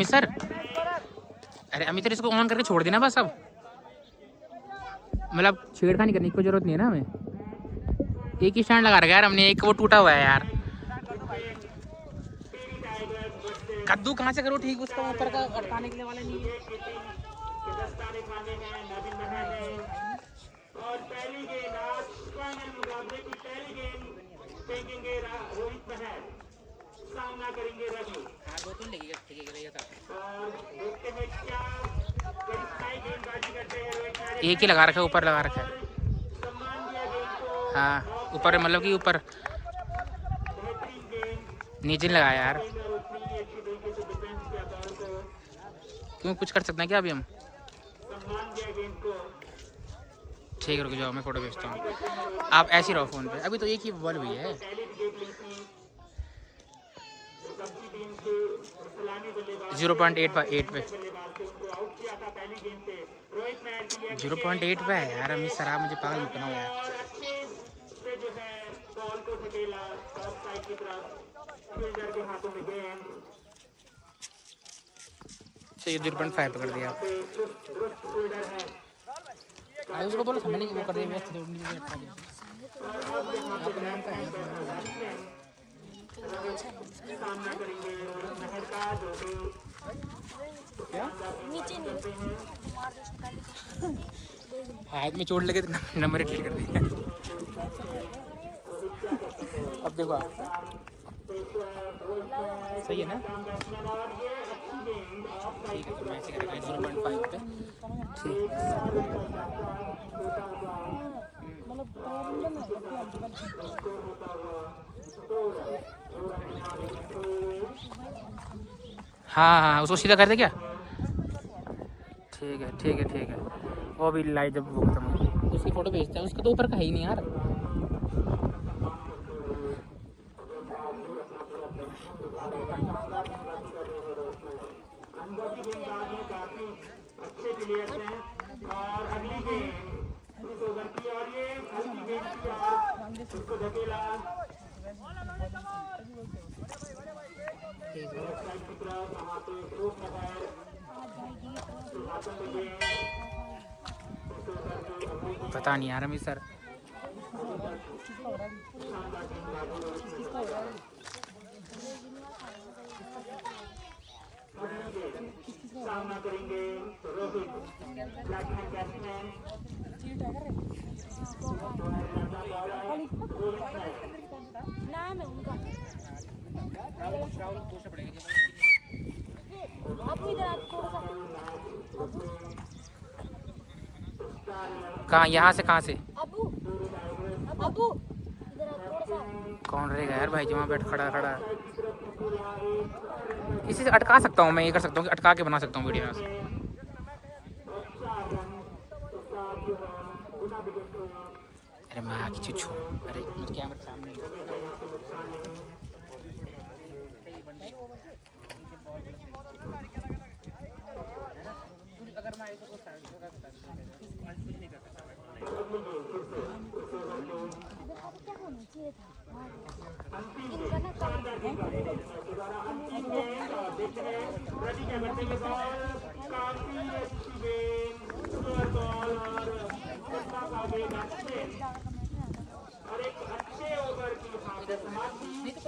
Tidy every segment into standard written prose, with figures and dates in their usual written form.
Amit sir, अरे Amit sir इसको on करके छोड़ देना बस अब, मतलब छेड़खानी करने की कोई जरूरत नहीं है ना हमें। एक ही स्टैंड लगा रखा है यार हमने, एक वो टूटा हुआ है यार। कद्दू कहाँ से करो ठीक, उसका ऊपर का अटकाने के लिए वाला नहीं है। और पहली गेंद आज फाइनल मुकाबले की पहली गेंद फेंकेंगे रोहित महर, सामना करेंगे रवि। वो तो लगेगा और देखते हैं क्या करिश्माई गेंदबाजी करते हैं रोहित महर। एक ही लगा रखा है, ऊपर लगा रखा है। सम्मान दिया गेंद को, हाँ ऊपर मतलब कि ऊपर, बेहतरीन गेंद नीचे नहीं लगाया यार। क्यों कुछ कर सकते हैं क्या अभी हम? सम्मान दिया गेंद को। ठीक है रुक जाओ, मैं फोटो भेजता हूँ, आप ऐसे ही रहो फोन पे, अभी तो एक ही बॉल हुई है। 0.8 पे 0.8 पे है यार। अमित सर मुझे पागल मत बनाओ यार। चाहिए 0.5 पे कर दिया। उसको बोलो मैंने वो कर दिया, हाथ में चोट लगे तो नंबर क्लिक कर दिया। अब देखो सही है ना? ठीक है तो मैं ऐसे करेंगे 0.5 पे। ठीक हाँ हाँ उसको सीधा कर दे क्या? ठीक है ठीक है ठीक है, वो भी लाइव जब वो खत्म होगी उसकी फ़ोटो भेजते हैं। उसके तो ऊपर का है ही नहीं यार। और अगली गेंद इस ओवर की, और ये हल्की गेंद की और इसको धकेला पता नहीं यार अमित सर। सामना करेंगे रोहित, बैट्समैन बैट्समैन नाम है उनका। कहाँ यहाँ से कहाँ से अबू अबू कौन रहेगा यार भाई जो वहाँ बैठ खड़ा खड़ा? इसी से अटका सकता हूँ मैं, ये कर सकता हूँ कि अटका के बना सकता हूँ वीडियो में से। अरे माँ की चीज, अरे मुझे कैमरा सामने अगर मैं और एक अच्छे ओवर की समाप्ति के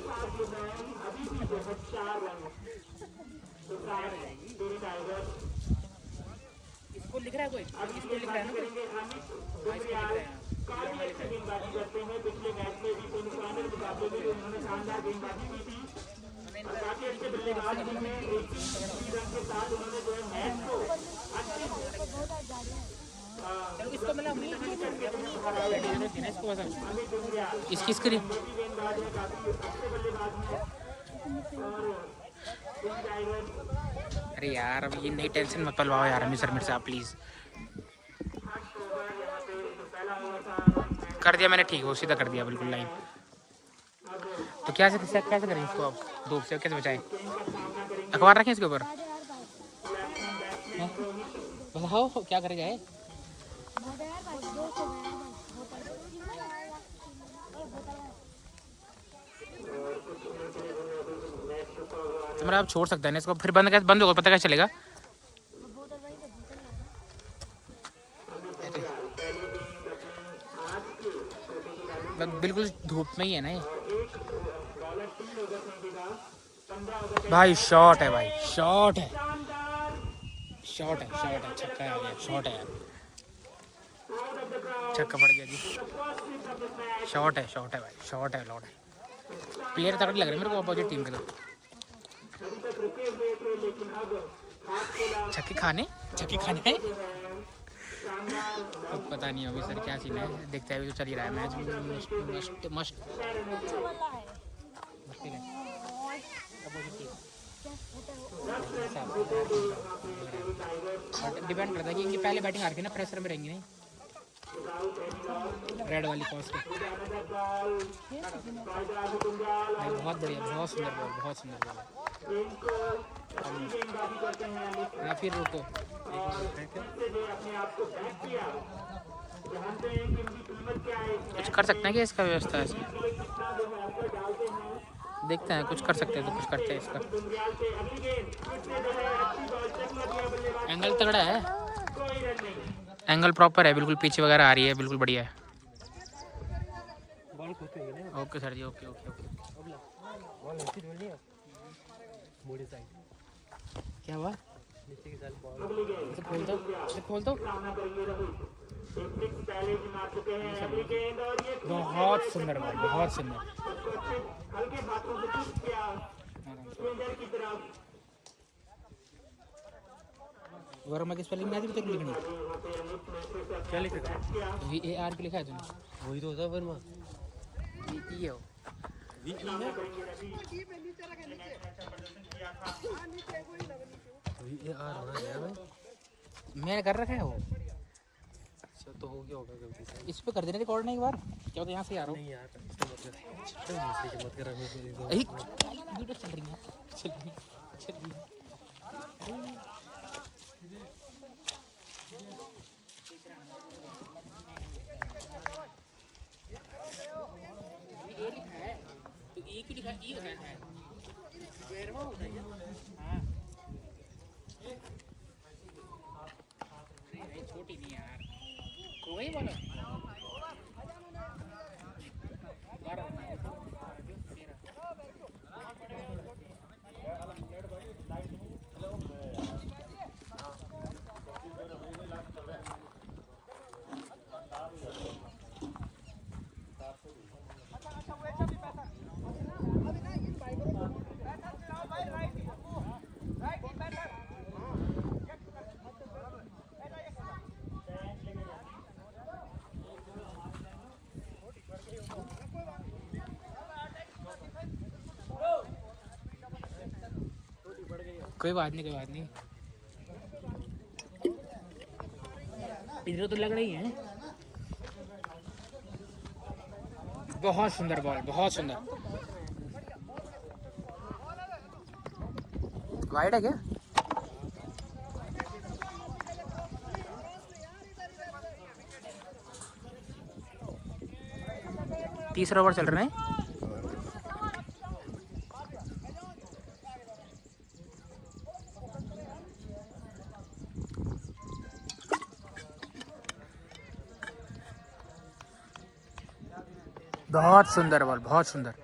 साथ जो है अभी भी 4 रन इसको लिख रहा है कोई, इसको लिख रहा है ना कोई। काफी अच्छी गेंदबाजी करते हैं, पिछले मैच में भी सेमीफाइनल मुकाबले में उन्होंने शानदार गेंदबाजी की थी। काफी अच्छे बल्लेबाज भी हैं, 1 रन के साथ उन्होंने जो है मैच को इसको मतलब इसकी स्क्रीन अरे यार अब ये नई टेंशन मत पलवाओ यार अमित सर मेरे से आप प्लीज़। कर दिया मैंने, ठीक हो सीधा कर दिया बिल्कुल लाइन। तो कैसे कैसे करें इसको अब धूप से कैसे बचाएं? अखबार रखें इसके ऊपर बताओ क्या करेगा है? तो मेरा आप छोड़ सकते हैं इसको, फिर बंद होगा, पता कैसे चलेगा? बिल्कुल धूप में ही है ना ये भाई। शॉट है भाई, शॉट है, शॉट है, शॉट है, छक्का आ गया, शॉट है यार, छक्का पड़ गया जी। शॉट है भाई, शॉट है, लॉट है। प्लेयर तगड़े लग रहे हैं मेरे को अपोजिट टीम के तो। छक्के खाने हैं। अब पता नहीं अभी सर क्या सीन है, देखते हैं अभी तो चल ही रहा है मैच। मस्ट डिपेंड करता है कि इनकी पहले बैटिंग हार के ना प्रेशर में रहेंगी नहीं। रेड वाली कॉस्ट बहुत बढ़िया, बहुत सुंदर बॉल, बहुत सुंदर बॉल। या फिर रुको, कुछ कर सकते हैं कि इसका व्यवस्था है इसमें? देखते हैं, कुछ कर सकते हैं तो कुछ करते हैं इसका। एंगल तगड़ा है, एंगल प्रॉपर है, बिल्कुल पीछे वगैरह आ रही है, बिल्कुल बढ़िया है। ओके सर जी, ओके ओके ओके। क्या हुआ? खोल दो। बहुत सुंदर बॉल, बहुत सुंदर। वर्मा की स्पेलिंग नहीं आती तो लिखनी क्या लिखा है? VAR के लिखा है तूने? वही तो होता है वर्मा। ये हो VAR होना चाहिए। मैंने कर रखा है वो। अच्छा तो हो गया होगा गलती से। इस पे कर देना रिकॉर्ड नहीं एक बार, क्या तो यहाँ से आ रहा हूँ। नहीं यार मत कर वीडियो चल रही है, चल रही है। छोटी नहीं यार, कोई बोलो कोई बात नहीं, कोई बात नहीं। इधर तो लग रही है। बहुत सुंदर बॉल, बहुत सुंदर। वाइड है क्या? तीसरा ओवर चल रहा है। बहुत सुंदर बॉल, बहुत सुंदर।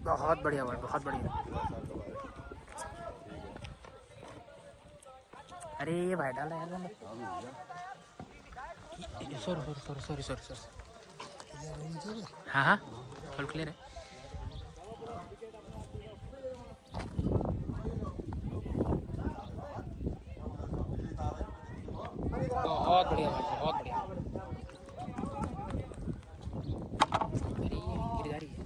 बहुत बढ़िया बॉल, बहुत बढ़िया। अरे ये भाई डाला यार, सॉरी। हाँ फुल क्लियर है। बहुत बढ़िया भाई, बहुत बढ़िया। अरे ये गिरदारी है।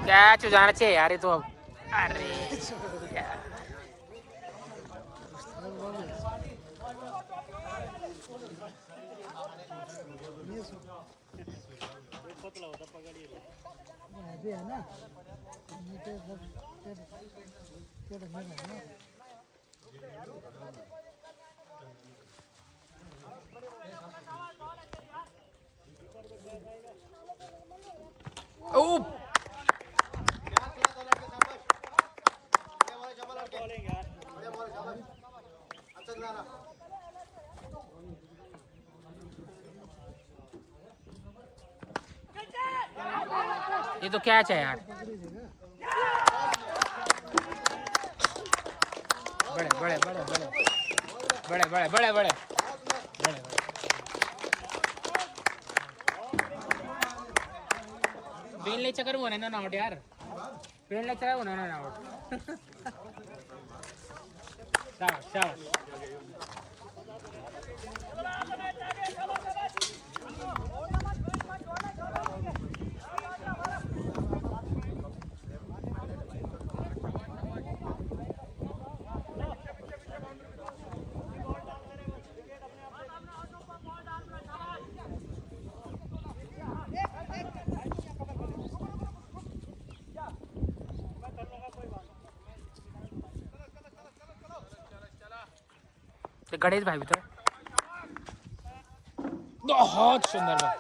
कैच हो जाना चाहिए यार ये तो अब। अरे यार। ओ ये तो कैच है यार। बड़े बड़े बड़े बड़े बड़े बड़े बड़े बड़े पेन ले चक्कर होने ना आउट यार। पेन ले चक्कर होने ना आउट। शाबाश शाबाश। गणेश भाई भी तो बहुत सुंदर भाई।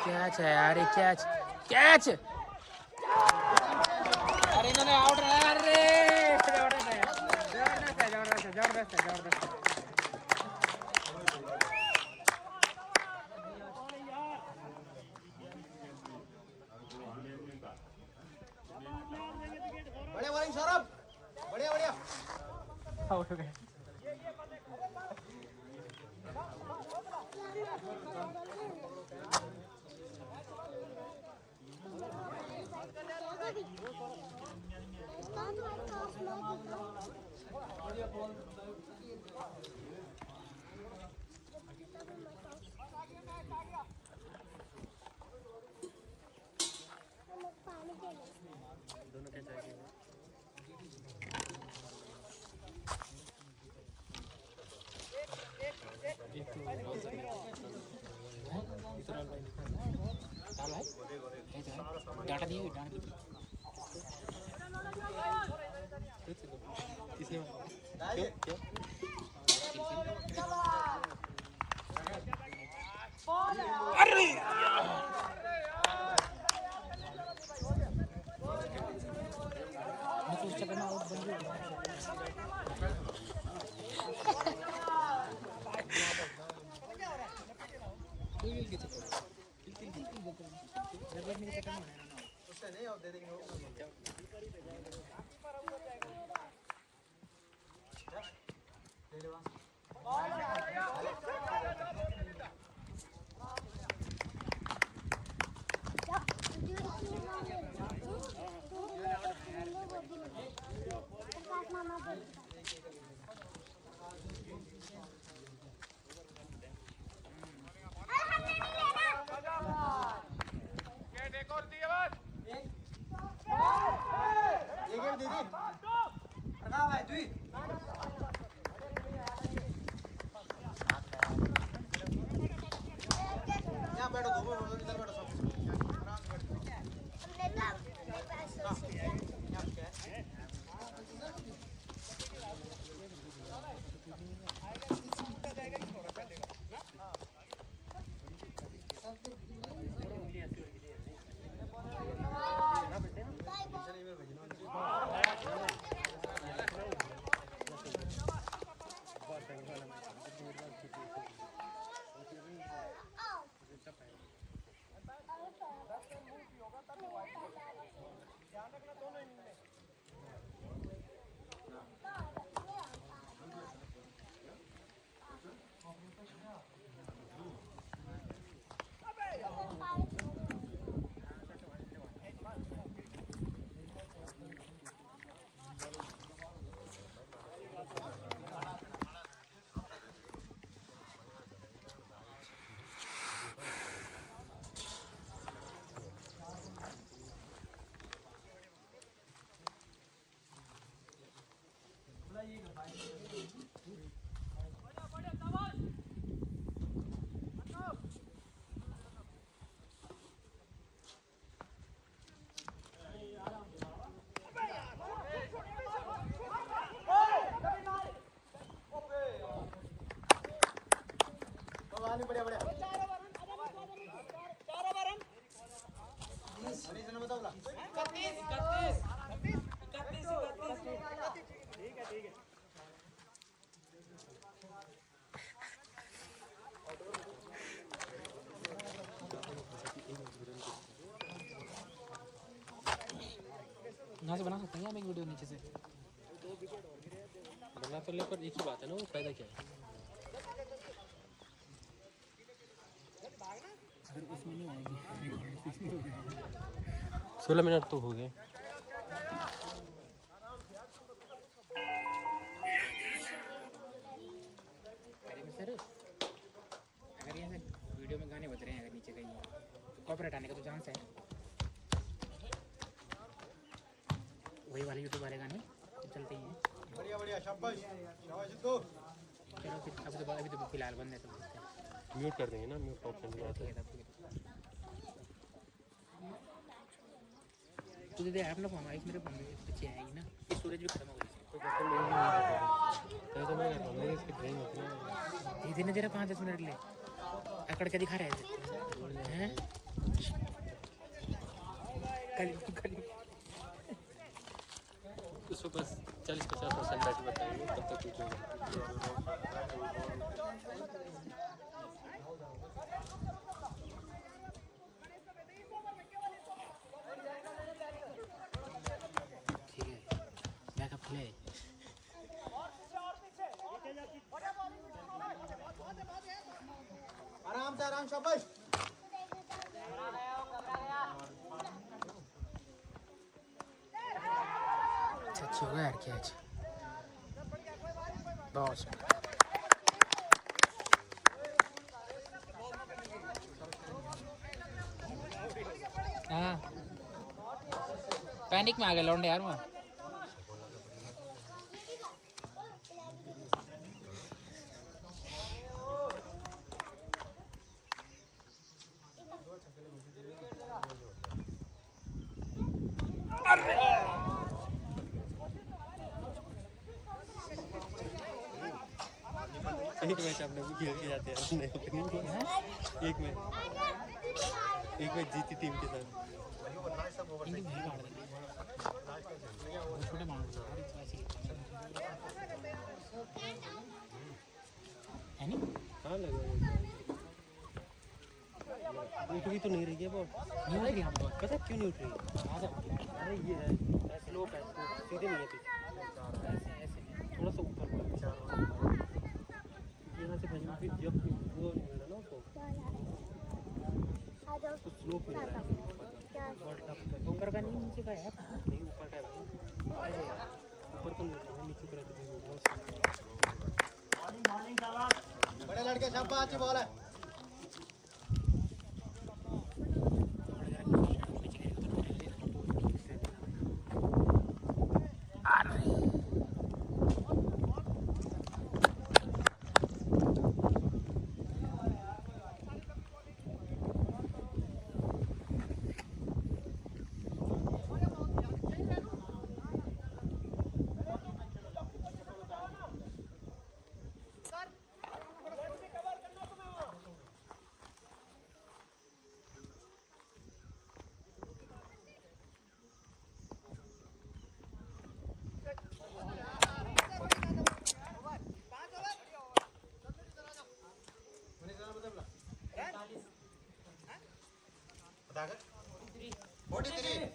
कैच है यार ये कैच कैच। अरे इन्होंने आउट रहा। अरे जबरदस्त है जबरदस्त है जबरदस्त है जबरदस्त है जबरदस्त है। बढ़िया बॉलिंग सौरभ, बढ़िया बढ़िया। आउट हो गए। डाटा दी हुई डाटा अरे उस चक्कर में आउट बन गई। नहीं और दे देंगे। बढ़िया बढ़िया बताओ यहाँ से बना सकते हैं हम एक वीडियो नीचे से बना तो ले, पर एक ही बात है ना, वो फायदा क्या है? अगर उसमें नहीं आएगी 16 मिनट तो हो गए। सर अगर यहाँ से वीडियो में गाने बज रहे हैं अगर नीचे कहीं तो कॉपीराइट आने का तो चांस है। वही वाले यूट्यूब वाले गाने तो चलते ही हैं। बढ़िया बढ़िया शाबाश शाबाश तो चलो फिर अभी तो फिलहाल बंद है तो म्यूट कर देंगे ना, म्यूट ऑप्शन भी आता है। तुझे दे अपना फोन आइस मेरे फोन में पीछे आएगी ना, स्टोरेज भी खत्म हो गई तो मैं कहता हूँ मेरे इसकी ड्राइंग होती है दीदी ने जरा 5-10 मिनट ले अकड़ के दिखा रहे हैं कल उसको बस 40-50% बैटरी बताएंगे, तब तक कुछ होगा। ठीक है बैकअप प्ले आराम से आराम शाबाश अच्छी होगा यार कैच बहुत हाँ पैनिक में आ गए लौंडे यार वहाँ एक मैच आपने भी खेल के जाते हैं एक मैच जीती टीम के साथ। इनकी नहीं काट देंगे छोटे माउंट है नहीं हाँ लगा उठ भी तो नहीं रही है वो, नहीं उठ रही हम तो पता क्यों नहीं उठ रही? अरे ये है स्लोप है, सीधे नहीं है पीछे, थोड़ा सा ऊपर यहाँ से भजन फिर जब वो नहीं मिला ना उसको तो स्लोप मिल रहा है वर्ल्ड कप ऊपर का नहीं नीचे का है नहीं, ऊपर का है ऊपर तो नहीं, नीचे का बड़े लड़के शाबाश अच्छी बॉल है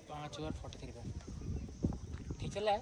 पाँच ओवर 43 रन ठीक चल रहा है।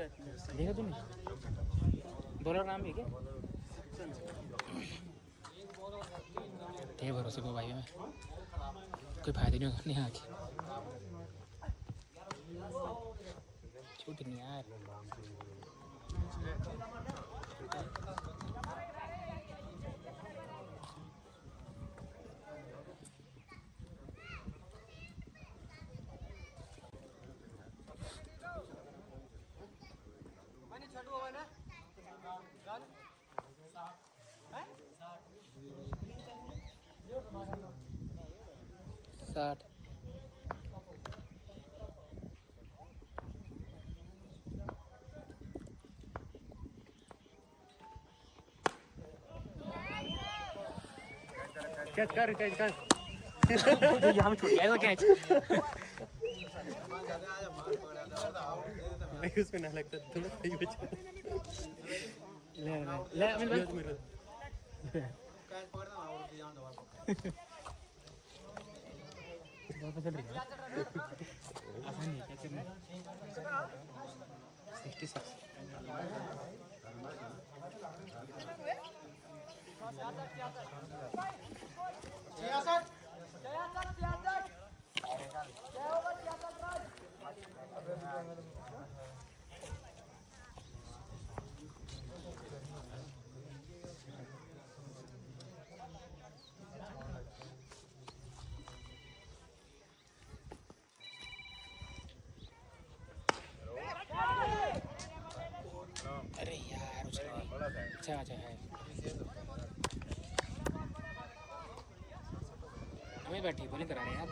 देखा तूने $2 नाम भी क्या तेरे भरोसे को भाई मैं कोई फायदा नहीं होगा नहीं आके छूट नहीं यार साठ कैच कर यहाँ छूट गया कैच नहीं उसमें ना लगता थोड़ा सही बचा ले अमित भाई कैच पकड़ना और ध्यान दो बहुत चल रही है आसान नहीं कैसे 66 अरे यार अच्छा अच्छा है हमें बैठी बोलिंग करा रहे हैं यार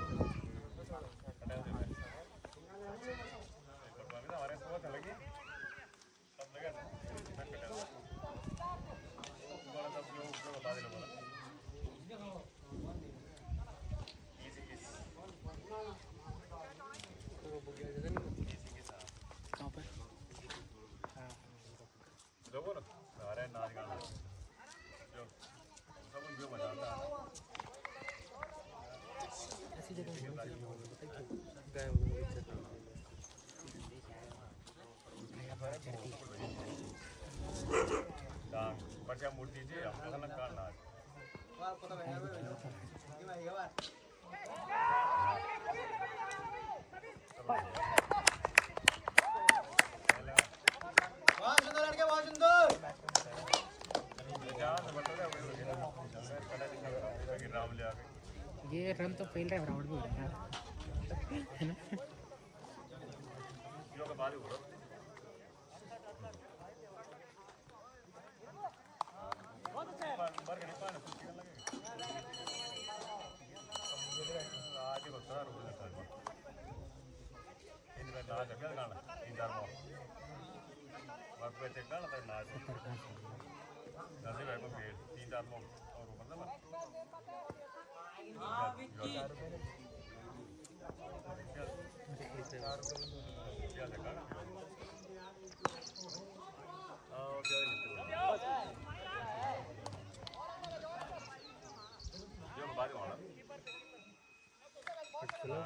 कहाँ पर ऐसी पर्चा मूर्ति जी हम खाना काटना वाह पता है ये भाई ये बात वाह सुंदर लड़के वाह सुंदर राम ले आ ये रन तो फेल रहा है राउंड भी हो रहा है है ना के बाद ही हो रहा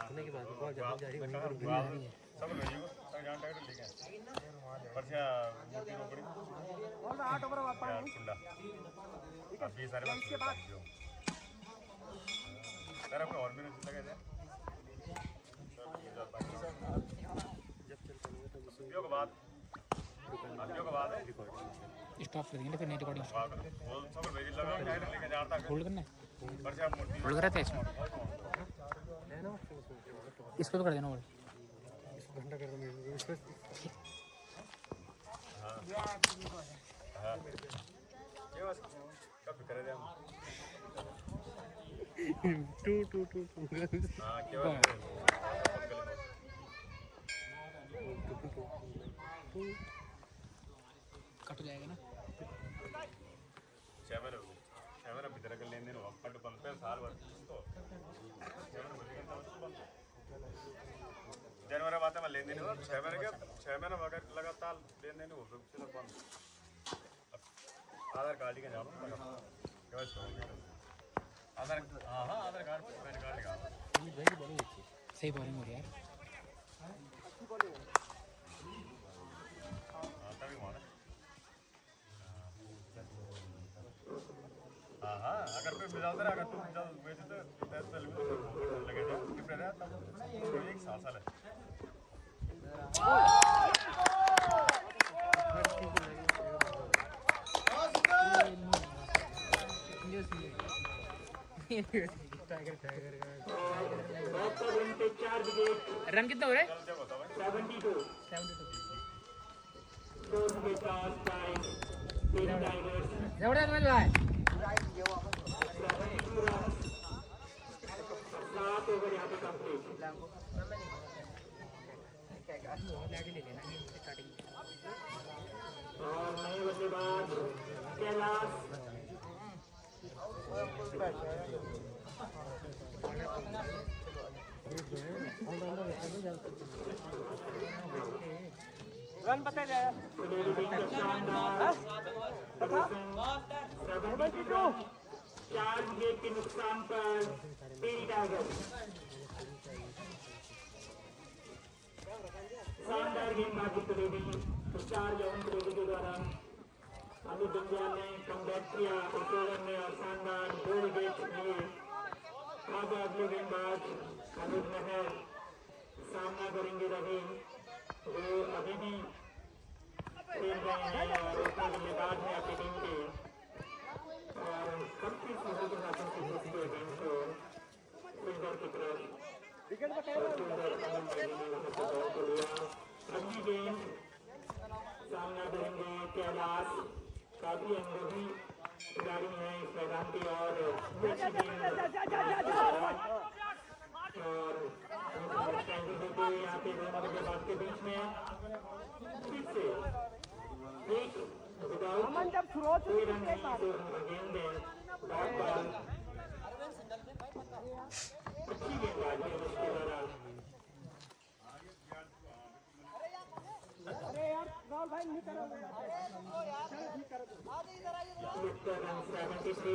सुनने के बाद बहुत ज़्यादा जारी वहीं पर सब लोग जान टाइट लिखे परसिया मूर्ति को बड़ी यार कुंडा अब 20 सारे इसके बाद तेरा कोई और भी लगे थे योग बाद है स्टॉप कर देंगे फिर नई रिकॉर्डिंग बोल सब भेज लगा टाइट लेके जाता होल्ड करना है परसिया मूर्ति होल्ड कर रहे थे इसमें इस पे भी कर देना होल्ड घंटा कर दो हाँ ये बस कब करे थे हम टू हाँ केवल कट जाएगा ना कैमरा भीतर का लेन देन हुआ कट बंद पे साल भर तो जनवरी बात में लेन देन हुआ 6 महीने अगर लगातार लेन देन हो फिर बंद आधार कार्ड के जाओ आधार हाँ आधार कार्ड पैन कार्ड निकालो सही बॉलिंग हो रही है यार मिजाज रहा तू जब वे तो तेल लगे जा कि प्रेरा तब एक साल है रन कितने हो रहे? 72 जबरदस्त मैच रहा है। 7 ओवर यहाँ पे कंप्लीट। और नए बल्लेबाज कैलाश रन बता दे चार विकेट के नुकसान पर टेरी टाइगर शानदार गेंदबाजी करेगी तो 4 जवान करेगी के द्वारा अमित बंजाल ने कमबैक किया इस ओवर में और शानदार 2 विकेट लिए। अब अगले गेंदबाज अमित महर सामना करेंगे रहीम वो अभी भी खेल रहे हैं और उसका बल्लेबाज है अपनी टीम के और काफी चीजों के माध्यम से उसके गेंद को फिल्डर की तरफ अगली गेंद सामना करेंगे कैलाश काफी अनुभवी खिलाड़ी हैं इस मैदान के और यहाँ पे दोनों बल्लेबाज के बीच में फिर से एक विदाउट कोई रन नहीं गेंद है डॉट बॉल अच्छी गेंदबाजी है उसके द्वारा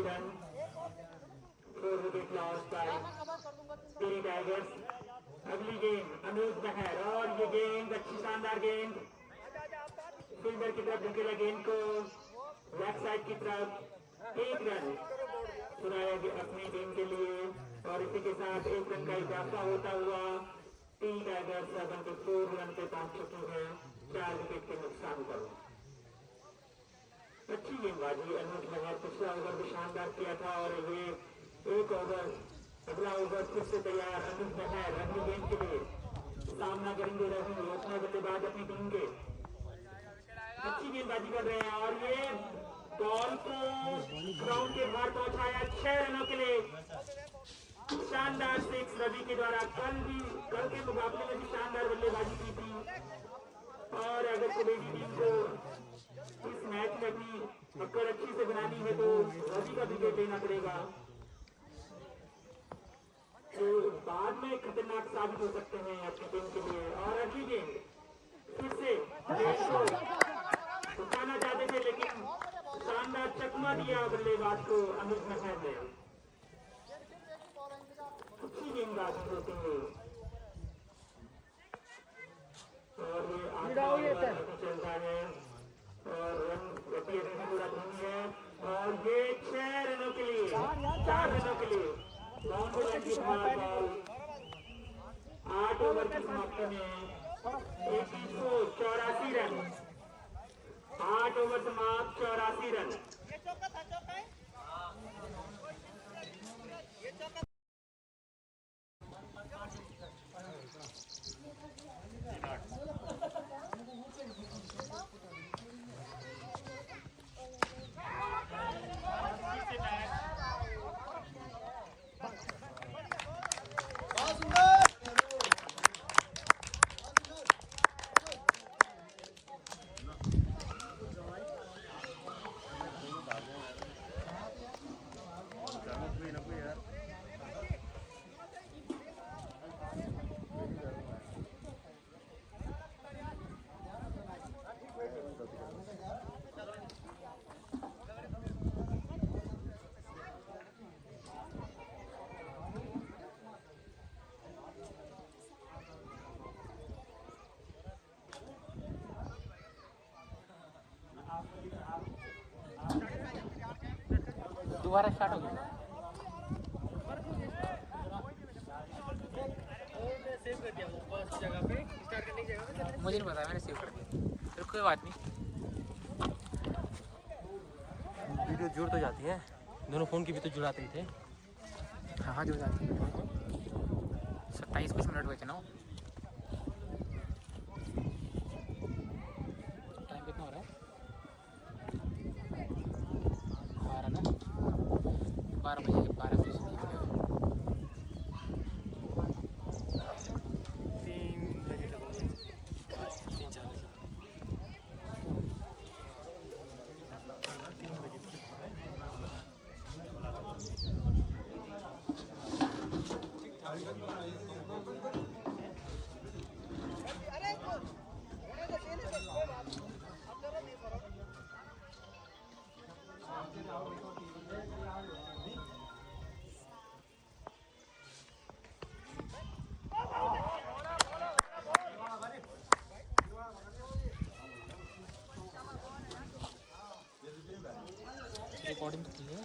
run 4 wicket loss by Terry Tigers. अगली गेंद अनूप महर और ये गेंद अच्छी शानदार गेंद फील्डर की तरफ ढकेला गेंद को लेफ्ट साइड की तरफ 1 रन चुराया गया अपनी टीम के लिए और इसी के साथ 1 रन का इजाफा होता हुआ टेरी टाइगर्स 74 रन पे पहुंच चुकी है 4 विकेट के नुकसान पर। अच्छी गेंदबाजी अनूप महर पिछला ओवर भी शानदार किया था और ये एक ओवर अगला ओवर फिर से तैयार अनूप महर अगली गेंद के लिए सामना करेंगे रही ओपनर बल्लेबाज अपनी टीम के अच्छी गेंदबाजी कर रहे हैं और ये बॉल को ग्राउंड के बाहर पहुंचाया 6 रनों के लिए शानदार 6 रवि के द्वारा कल के मुकाबले में भी शानदार बल्लेबाजी की थी और अगर कबड्डी टीम को इस मैच में अपनी पकड़ अच्छी से बनानी है तो रवि का विकेट लेना पड़ेगा तो बाद में खतरनाक साबित हो सकते हैं अपनी टीम के लिए। और अगली गेंद फिर से गेंद को उठाना चाहते थे लेकिन शानदार चकमा दिया बल्लेबाज को अमित महर ने। अच्छी गेंदबाजी होती है और ये चलता है और रन गति पूरा धोनी है और ये 6 रनों के लिए 4 रनों के लिए 8 ओवर की समाप्ति में 8184 रन 8 ओवर समाप्त 84 रन। दोबारा स्टार्ट हो गया। मुझे नहीं पता, मैंने सेव कर दिया। फिर कोई बात नहीं। वीडियो जुड़ तो जाती है, दोनों फ़ोन की भी तो जुड़ाते ही थे। हाँ हाँ, जुड़ जाती है। 27 कुछ मिनट बचे ना। टाइम कितना हो रहा है? 12 ना, 12 बजे, 12 बजे से 3 बजे तक हो गए, 3-4 बजे। रिकॉर्डिंग तो की है।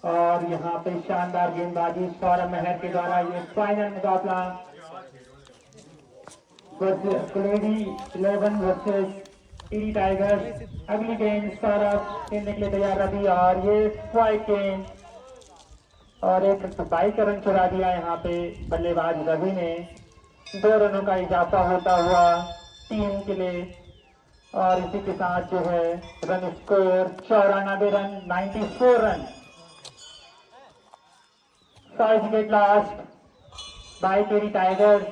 और यहाँ पे शानदार गेंदबाजी सौरभ मेहर के द्वारा ये फाइनल मुकाबला कुलेडी 11 वर्सेस टीडी टाइगर्स। अगली गेंद सौरभ खेलने के लिए तैयार रही और ये स्ट्राइक गेंद और एक 22 रन चुरा दिया यहाँ पे बल्लेबाज रवि ने। 2 रनों का इजाफा होता हुआ टीम के लिए और इसी के साथ जो है run score 94 run, 94 run. 5 wicket lost by TD Tigers.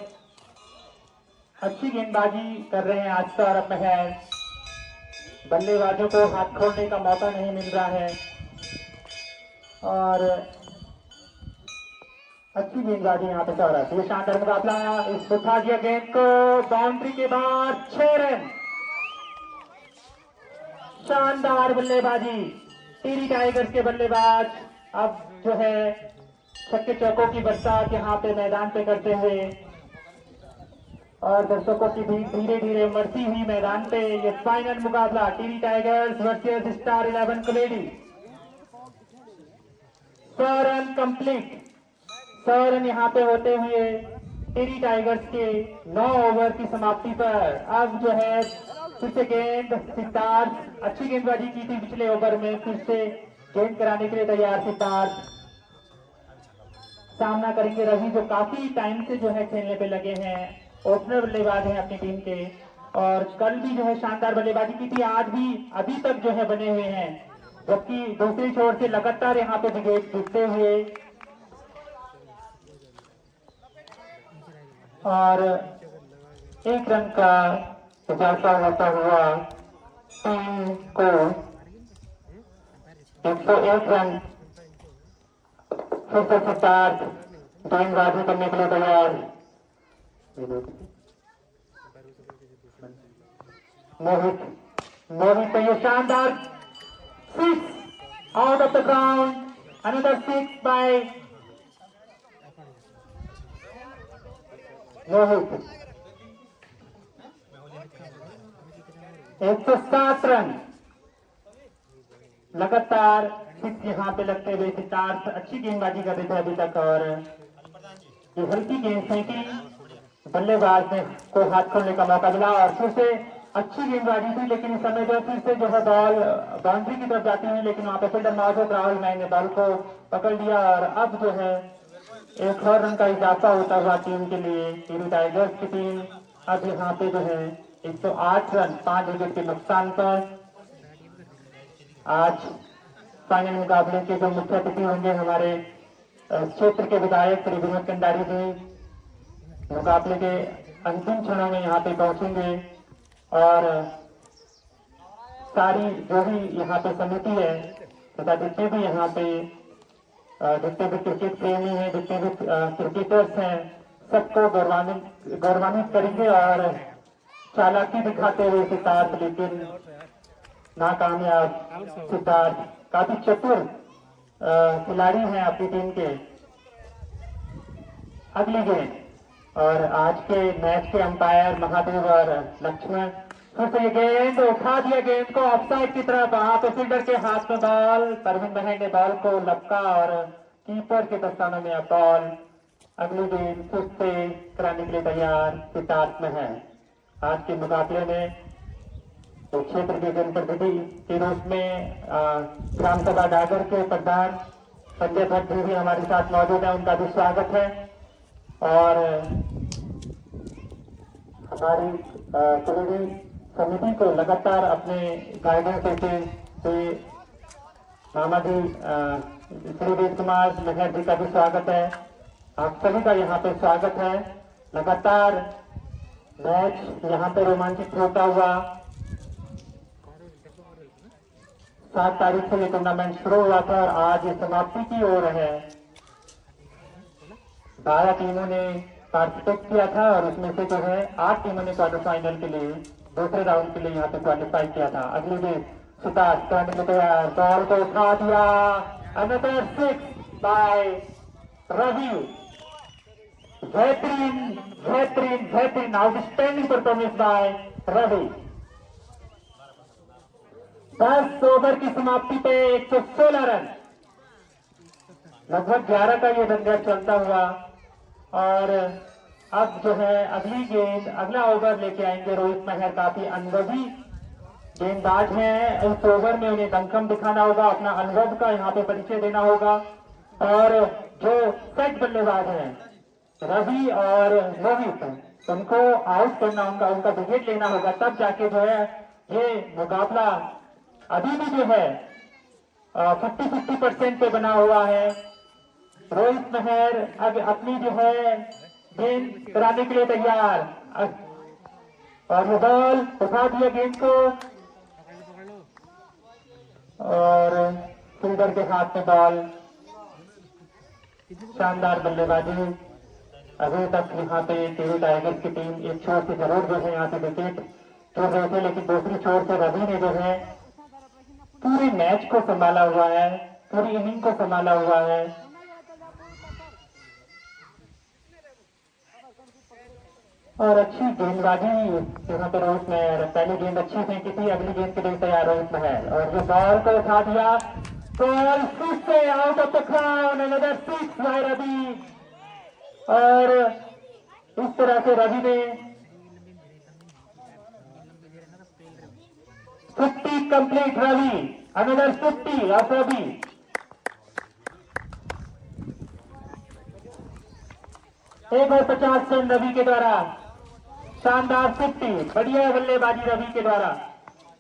अच्छी गेंदबाजी कर रहे हैं आज सौरभ मेहर, बल्लेबाजों को हाथ खोलने का मौका नहीं मिल रहा है और अच्छी गेंदबाजी यहाँ पे सौरभ। ये शानदार मुकाबला, इस उठा दिया गेंद को बाउंड्री के बाद 6 रन। शानदार बल्लेबाजी टीडी टाइगर्स के बल्लेबाज अब जो है छक्के चौकों की बरसात यहाँ पे मैदान पे करते हुए और दर्शकों की भी धीरे धीरे उमड़ती हुई मैदान पे ये फाइनल मुकाबला TD tigers versus star 11 कुलेडी। 100 run complete. 100 run यहाँ पे होते हुए टीडी टाइगर्स के 9 ओवर की समाप्ति पर अब जो है फिर से गेंद सिद्धार्थ, अच्छी गेंदबाजी की थी पिछले ओवर में, फिर से गेंद कराने के लिए तैयार सिद्धार्थ। सामना करेंगे रवि जो काफी टाइम से जो है खेलने पे लगे हैं, ओपनर बल्लेबाज हैं अपनी टीम के और कल भी जो है शानदार बल्लेबाजी की थी, आज भी अभी तक जो है बने हुए हैं, जबकि दूसरी छोर से लगातार यहाँ पे विकेट गिरते हुए और 1 रन का इजाफा होता हुआ टीम को 101 रन फिर से सिद्धार्थ गेंदबाजी करने के लिए तैयार। मोहित मोहित ये शानदार 6 out of the ground, another 6 by Mohit. 107 run लगातार 6 यहाँ पे लगते हुए सिद्धार्थ अच्छी गेंदबाजी कर रहे थे अभी तक, और ये हल्की गेंद फेंकी, बल्लेबाज ने को हाथ खोलने का मौका मिला और फिर से अच्छी गेंदबाजी थी, लेकिन इस समय जो फिर से जो है बॉल बाउंड्री की तरफ जाती हुई, लेकिन वहां पे फील्डर मौजूद राहुल मैन ने बॉल को पकड़ लिया और अब जो है 1 और रन का इजाफा होता हुआ टीम के लिए। टीम टाइगर्स की टीम अब यहाँ पे जो है 108 रन 5 विकेट के नुकसान पर। आज फाइनल मुकाबले के जो मुख्य अतिथि होंगे हमारे क्षेत्र के विधायक श्री विनोद कंडारी जी मुकाबले के अंतिम क्षणों में यहाँ पे पहुंचेंगे, और सारी जो भी यहाँ पे समिति है तथा जितने भी यहाँ पे जितने भी क्रिकेट प्रेमी हैं, जितने भी क्रिकेटर्स हैं, सबको गौरवान्वित करेंगे और चालाकी दिखाते हुए सिद्धार्थ, लेकिन नाकामयाब सिद्धार्थ काफी चतुर खिलाड़ी हैं अपनी टीम के। अगली गेंद और आज के मैच के अंपायर महादेव और लक्ष्मण फिर से ये गेंद उठा दिया, गेंद को ऑफसाइड की तरफ, वहां पे फील्डर के हाथ में बॉल, परवीन बहन ने बॉल को लपका और कीपर के दस्तानों में बॉल। अगली गेंद फिर से कराने के लिए तैयार सिद्धार्थ में है। आज के मुकाबले में तो क्षेत्र के जनप्रतिनिधि के रूप में ग्राम सभा डागर के प्रधान संजय भट्ट जी भी हमारे साथ मौजूद है, उनका भी स्वागत है। और हमारी पूरी समिति को लगातार अपने गाइडेंस देते हुए मामा जी श्री वेद कुमार मेहर जी का भी स्वागत है। आप सभी का यहाँ पे स्वागत है। लगातार मैच यहाँ पे रोमांचित होता हुआ 7 तारीख से ये टूर्नामेंट शुरू हुआ था और आज ये समाप्ति की ओर है। 12 टीमों ने पार्टिसिपेट किया था और उसमें से जो है 8 टीमों ने क्वार्टर फाइनल के लिए दूसरे राउंड के लिए यहाँ पे क्वालिफाई किया था। अगली गेंद सिद्धार्थ करने के तैयार, बॉल को उठा दिया, अनदर 6 बाय रवि। बेहतरीन बेहतरीन बेहतरीन outstanding performance by Ravi. 10 over की समाप्ति पे 116 रन, लगभग 11 का ये रन चलता हुआ। और अब जो है अगली गेंद अगला ओवर लेके आएंगे रोहित महर, काफी अनुभवी गेंदबाज हैं। इस ओवर में उन्हें दमखम दिखाना होगा, अपना अनुभव का यहाँ पे परिचय देना होगा। और जो सेट बल्लेबाज हैं रवि और मोहित, उनको आउट करना होगा, उनका विकेट लेना होगा, तब जाके जो है ये मुकाबला अभी भी जो है 50-50% पे बना हुआ है। रोहित महर अब अपनी जो है गेंद कराने के लिए तैयार और ये बॉल उठा दिया गेंद को और फील्डर के हाथ में बॉल। शानदार बल्लेबाजी। अभी तक यहाँ पे टीवी टाइगर्स की टीम एक छोर से जरूर जो है यहाँ से विकेट छोड़ रहे थे, लेकिन दूसरी छोर से रवि ने जो है पूरे मैच को संभाला हुआ है, पूरी इनिंग को संभाला हुआ है। और अच्छी गेंदबाजी यहाँ पे रोहित महर, पहली गेंद अच्छी फेंकी थी, अगली गेंद के लिए तैयार रोहित महर और ये बॉल को उठा दिया, बॉल फिर से out of the crowd, another 6 by Ravi. और इस तरह से रवि ने 50 complete Ravi, another 50 of Ravi. एक और 50 रन रवि के द्वारा, शानदार 50, बढ़िया बल्लेबाजी रवि के द्वारा।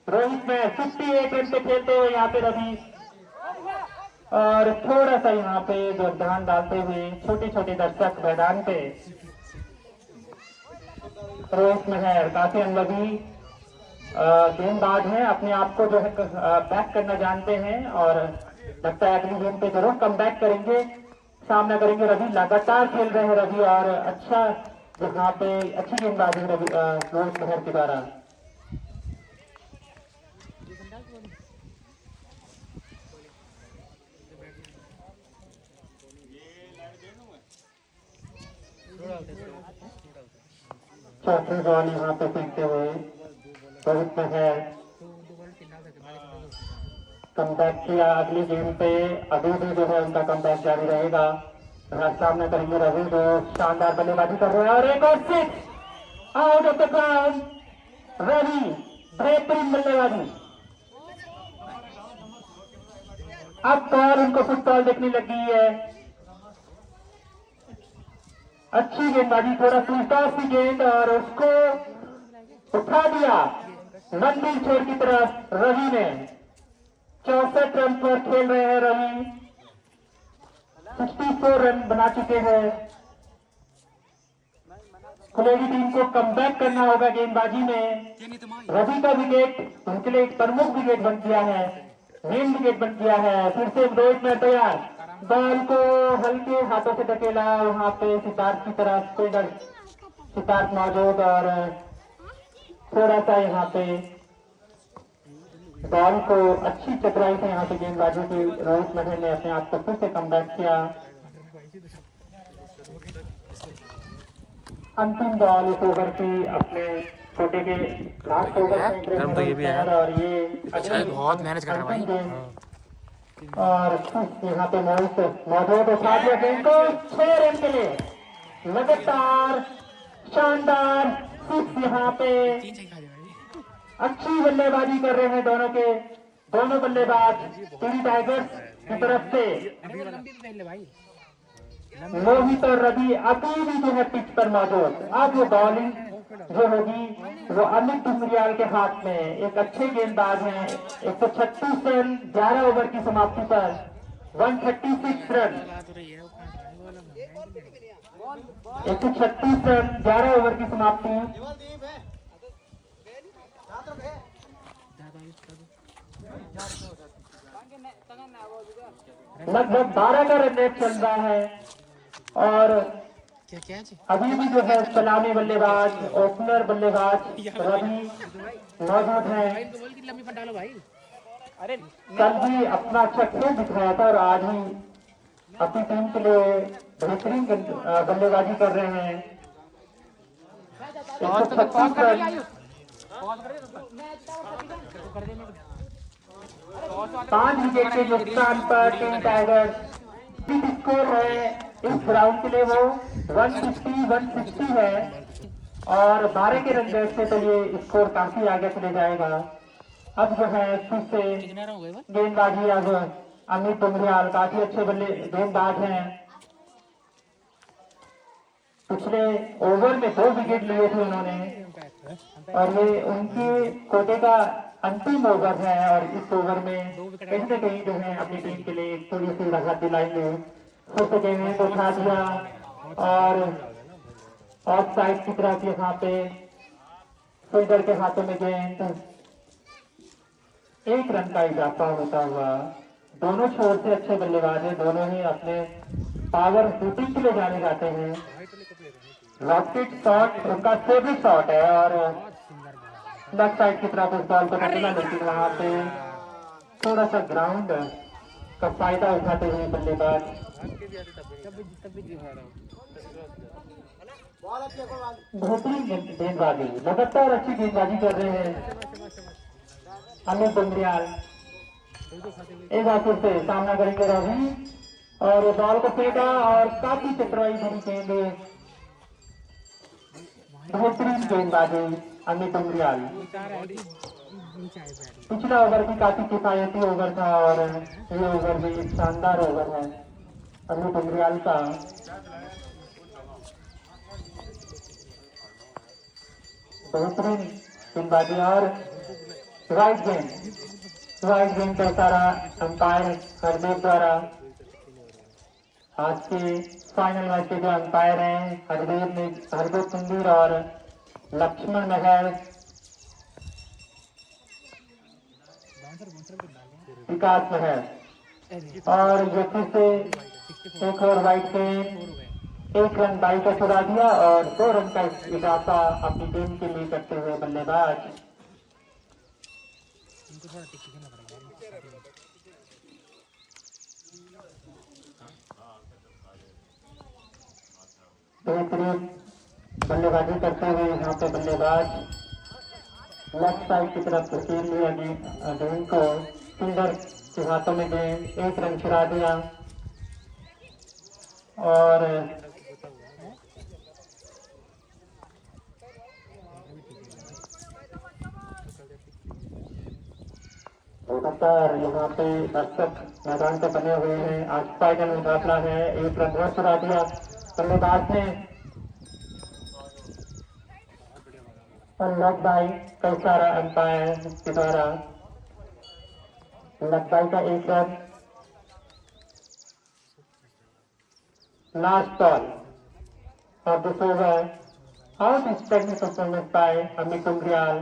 रोहित में 58 रन पे खेलते हुए यहाँ पे रवि, और थोड़ा सा यहाँ पे जो ध्यान डालते हुए छोटे छोटे दर्शक मैदान पे रोहित मेहर काफी अनुभवी गेंदबाज हैं, अपने आप को जो है बैक करना जानते हैं और लगता है अगली गेंद पे जरूर कम बैक करेंगे, सामना करेंगे। रवि लगातार खेल रहे हैं रवि और अच्छा यहाँ पे अच्छी गेंदबाजी रवि रोहित मेहर के द्वारा। चौथी बॉल यहाँ पे फेंकते हुए रोहित मेहर कम बैक किया। अगली गेंद पे अभी भी जो है उनका कम बैक जारी रहेगा। सामने करेंगे रवि जो शानदार बल्लेबाजी कर रहे हैं और एक और six out of the ground. Ravi बेहतरीन बल्लेबाजी। अब बॉल उनको फुटबॉल देखने लगी है। अच्छी गेंदबाजी, थोड़ा टूटा सी गेंद और उसको उठा दिया मंदिर छोर की तरफ रवि ने। 64 रन पर खेल रहे हैं रवि, 64 रन बना चुके हैं। खुलेगी टीम को कमबैक करना होगा गेंदबाजी में। रवि का विकेट उनके लिए एक प्रमुख विकेट बन गया है, मेन विकेट बन गया है। फिर से रोहित में तैयार, बॉल को हल्के हाथों से धकेला वहां पे सितार्थ की तरफ, फील्डर सितार्थ मौजूद और थोड़ा सा यहाँ पे बॉल को अच्छी चतुराई से यहाँ पे गेंदबाजी की रोहित मेहर ने अपने आप को फिर से कमबैक किया। अंतिम बॉल इस ओवर की अपने छोटे के लास्ट ओवर तो ये भी है और ये अच्छा बहुत मैनेज कर रहा है भाई। और यहाँ पे मौजूद उठा दिया गेंद को 6 रन के लिए लगातार शानदार सिक्स। यहाँ पे अच्छी बल्लेबाजी कर रहे हैं दोनों बल्लेबाज टीवी टाइगर्स की तरफ से। रोहित और रवि अभी भी जो है पिच पर मौजूद। अब वो बॉलिंग जो होगी वो अमित डुमरियाल के हाथ में। एक अच्छे गेंदबाज हैं। 136 रन 11 ओवर की समाप्ति पर 136 रन 136 रन 11 ओवर की समाप्ति। लगभग 12 का रन रेट चल रहा है और अभी भी जो है सलामी बल्लेबाज ओपनर बल्लेबाज रवि मौजूद है। कल भी अपना अच्छा खेल दिखाया था और आज ही अपनी टीम के लिए बेहतरीन बल्लेबाजी कर रहे हैं। 136 रन 5 विकेट के नुकसान पर टीम टाइगर्स स्कोर है इस ग्राउंड के लिए वो 160 है और 12 के रन रेट से तो ये स्कोर काफी आगे चले जाएगा। अब जो है फिर से गेंदबाजी अब अमित डुमरियाल काफी अच्छे गेंदबाज हैं। पिछले ओवर में 2 विकेट लिए थे उन्होंने और ये उनके कोटे का अंतिम ओवर है और इस ओवर में कहीं न कहीं जो है अपनी टीम के लिए थोड़ी सी राहत दिलाएंगे। फिर से गेंद को उठा दिया और ऑफ साइड की तरफ यहाँ पे फील्डर के हाथों में गेंद। 1 रन का इजाफा होता हुआ। दोनों छोर से अच्छे बल्लेबाज हैं, दोनों ही अपने पावर शूटिंग के लिए जाने जाते हैं। रॉकेट शॉट उनका फेवरेट शॉट है और लेफ्ट साइड की तरफ उस बॉल को पकड़ा, लेकिन वहां पे थोड़ा सा ग्राउंड का फायदा उठाते हुए बल्लेबाज बेहतरीन गेंदबाजी, लगातार अच्छी गेंदबाजी कर रहे हैं अमित डुमरियाल। एक बार फिर से सामना करेंगे रवि और बॉल को फेंका और काफी चतुराई भरी गेंद, बेहतरीन गेंदबाजी अमित डुमरियाल। पिछला ओवर भी काफी किफायती ओवर था और ये ओवर भी एक शानदार ओवर है अमित डुमरियाल का। बेहतरीन गेंदबाजी और वाइड गेंद का इशारा अंपायर हरदेव द्वारा। आज के फाइनल मैच के जो अंपायर हैं हरदेव कुंदीर और लक्ष्मण महल, विकास महल। और ये फिर से एक और वाइट गेंद, 1 रन बाई का छुड़ा दिया और 2 रन का इजाफा अपनी टीम के लिए करते हुए बल्लेबाज। बेहतरीन बल्लेबाजी करते हुए यहाँ पे बल्लेबाज लेफ्ट साइड की तरफ धकेल लिया गेंद को, फील्डर के हाथों में गेंद, 1 रन चुरा दिया। और लगातार यहाँ पे दर्शक मैदान पे बने हुए हैं। आज फाइनल मुकाबला है, 1 रन और चुरा दिया बल्लेबाज ने। लग बाई का इशारा अंपायर के द्वारा, लग बाई का 1 run. Last ball of this over, outstanding performance by Amit Umriyal.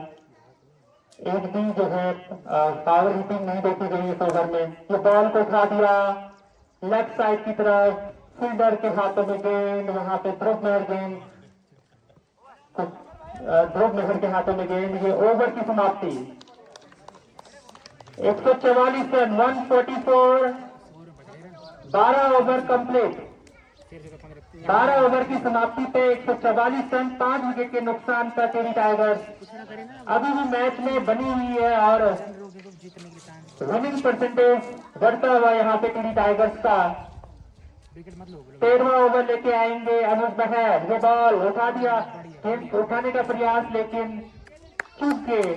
एक भी जो है पावर हिटिंग नहीं देखी गई इस ओवर में। ये बॉल को उठा दिया लेफ्ट साइड की तरफ, फील्डर के हाथों में गेंद, वहां पे ध्रुव मेहर गेंद, ध्रुव मेहर के हाथों में गेंद। ये ओवर की समाप्ति, 144 रन, 144, 12 ओवर कंप्लीट। 12 ओवर की समाप्ति पे 144 रन, 5 विकेट के नुकसान पर टेरी टाइगर्स अभी भी मैच में बनी हुई है और रनिंग परसेंटेज बढ़ता हुआ यहाँ पे टेरी टाइगर्स का। 13वां ओवर लेके आएंगे अनुज महर। ये बॉल उठा दिया, गेंद उठाने का प्रयास लेकिन चूक गए।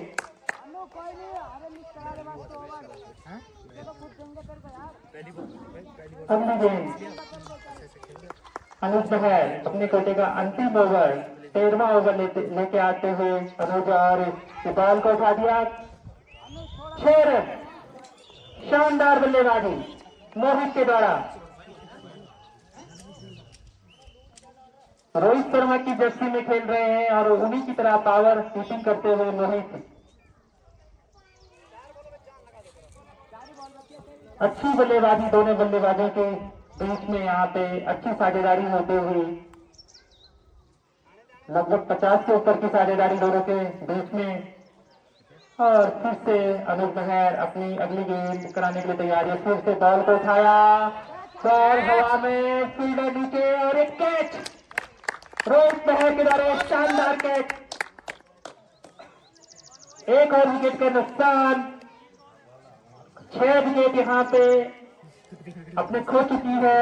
अगली गेंद अनुज महर अपने कोटे का अंतिम ओवर, 13वां ओवर लेके आते हुए अनुज, और बॉल को उठा दिया, 6 रन। शानदार बल्लेबाजी मोहित के द्वारा। रोहित शर्मा की जर्सी में खेल रहे हैं और उन्हीं की तरह पावर हिटिंग करते हुए मोहित। अच्छी बल्लेबाजी दोनों बल्लेबाजों के बीच में यहाँ पे अच्छी साझेदारी होते हुए, लगभग 50 के ऊपर की साझेदारी दोनों के बीच में। और फिर से अनुज महर अपनी अगली गेंद कराने के लिए तैयार है। फिर से बॉल को उठाया, बॉल हवा में, फील्डर नीचे और एक कैच रोहित महर के द्वारा, शानदार कैच। 1 और विकेट का नुकसान, 6 विकेट यहाँ पे अपने खो चुकी है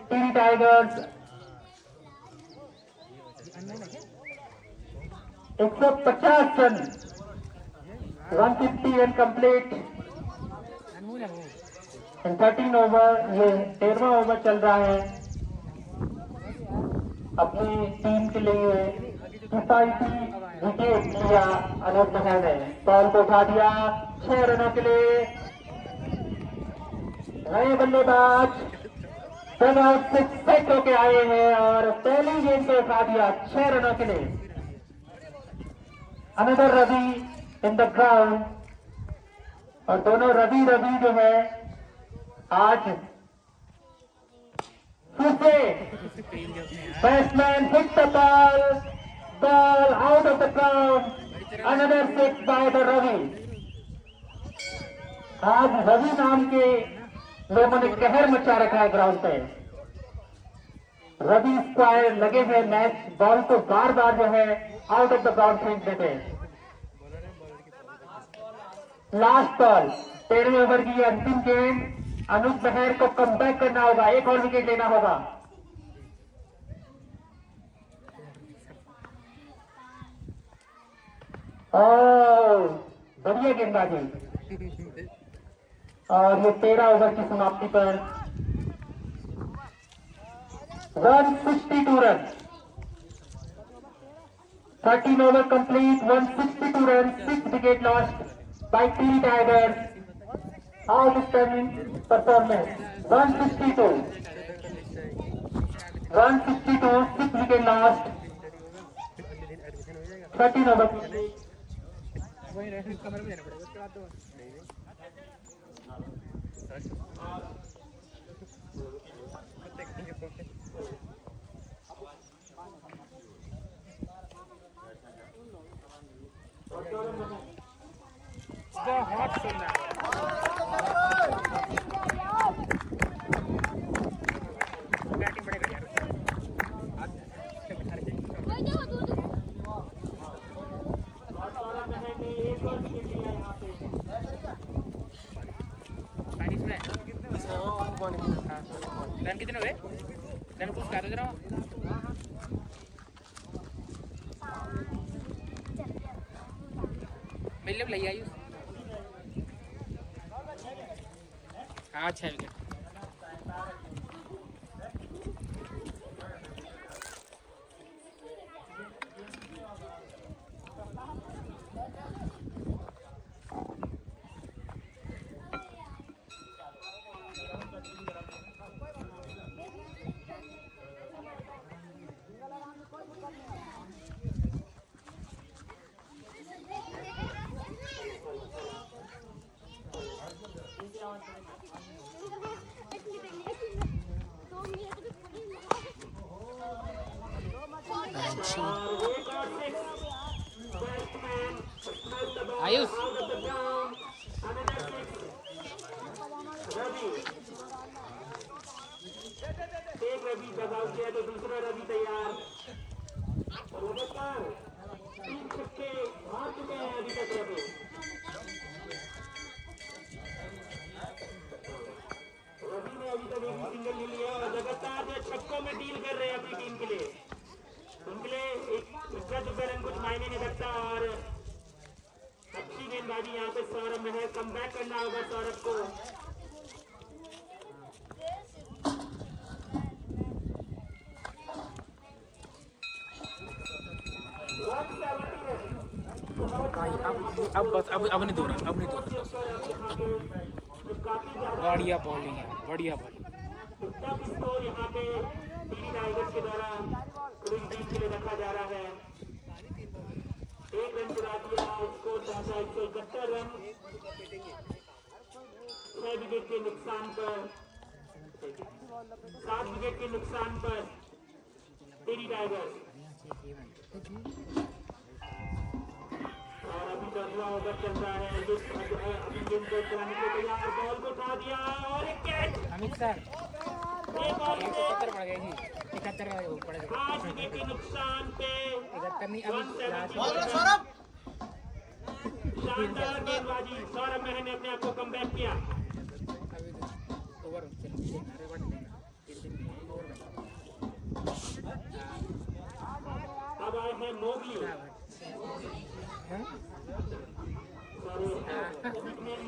Terry Tigers. 150 run, 150 run complete in 13 over. ये 13वां ओवर चल रहा है। अपनी टीम के लिए किफायती विकेट लिया अनुज महर ने, बॉल को उठा दिया 6 रनों के लिए। नए बल्लेबाज रन आउट से सेट होके आए हैं और पहली गेंद को उठा दिया 6 रनों के लिए। Another Ravi in the ground, और दोनों रवि जो है आज फिर से batsman hit the ball out of the ground, another 6 by the Ravi. आज रवि नाम के लोगों ने कहर मचा रखा है ग्राउंड पे। रवि स्क्वायर लगे हुए मैच बॉल को बार बार जो है आउट ऑफ द ग्राउंड फेंक देते हैं। लास्ट बॉल 13वें ओवर की अंतिम गेंद, अनुज महर को कमबैक करना होगा, 1 और विकेट लेना होगा। और बढ़िया गेंदबाजी, और ये 13 ओवर की समाप्ति पर 162 run, 13 over complete, 162 run, 6 wicket lost by Terry Tigers. Outstanding performance, 162, 6 wicket lost. 13 over 6. वही रहे कमर में जाना पड़ेगा उसके बाद तो बहुत सुंदर बैटिंग बड़े बढ़िया रन कितने हुए रन कुछ कर दे रहा हूँ मिल ले आई हाँ अच्छा विकेट आयुष एक रवि दबाव किया तो दूसरा रवि तैयार। तीन छक्के मार चुके हैं अभी तक रवि। रवि ने अभी तक एक सिंगल नहीं लिया और लगातार जो छक्कों में डील कर रहे हैं अपनी टीम के लिए। उनके लिए एक रन कुछ मायने नहीं रखता और अच्छी गेंदबाजी यहाँ पे सौरभ में है। कम बैक करना होगा सौरभ को। अब बस अब नहीं दो रहा बढ़िया बॉलिंग है बढ़िया बॉलिंग यहाँ पे टीवी टाइगर्स के द्वारा पूरी टीम के लिए रखा जा रहा है। एक रन चुरा दिया स्कोर पहुंचा 171 रन 6 विकेट के नुकसान पर 7 विकेट के नुकसान पर टीवी टाइगर्स। और अभी 10वां ओवर चल रहा है। अभी गेंद को चलाने के लिए तैयार बॉल को उठा दिया और एक कैच अमित सर एक बॉल से 71 पड़ गए जी 71 पड़ गए 8 विकेट के नुकसान पे 71 नहीं अभी शानदार गेंदबाजी सौरभ मेहर ने अपने आप को कम बैक किया। ओवर अब आए हैं मोगली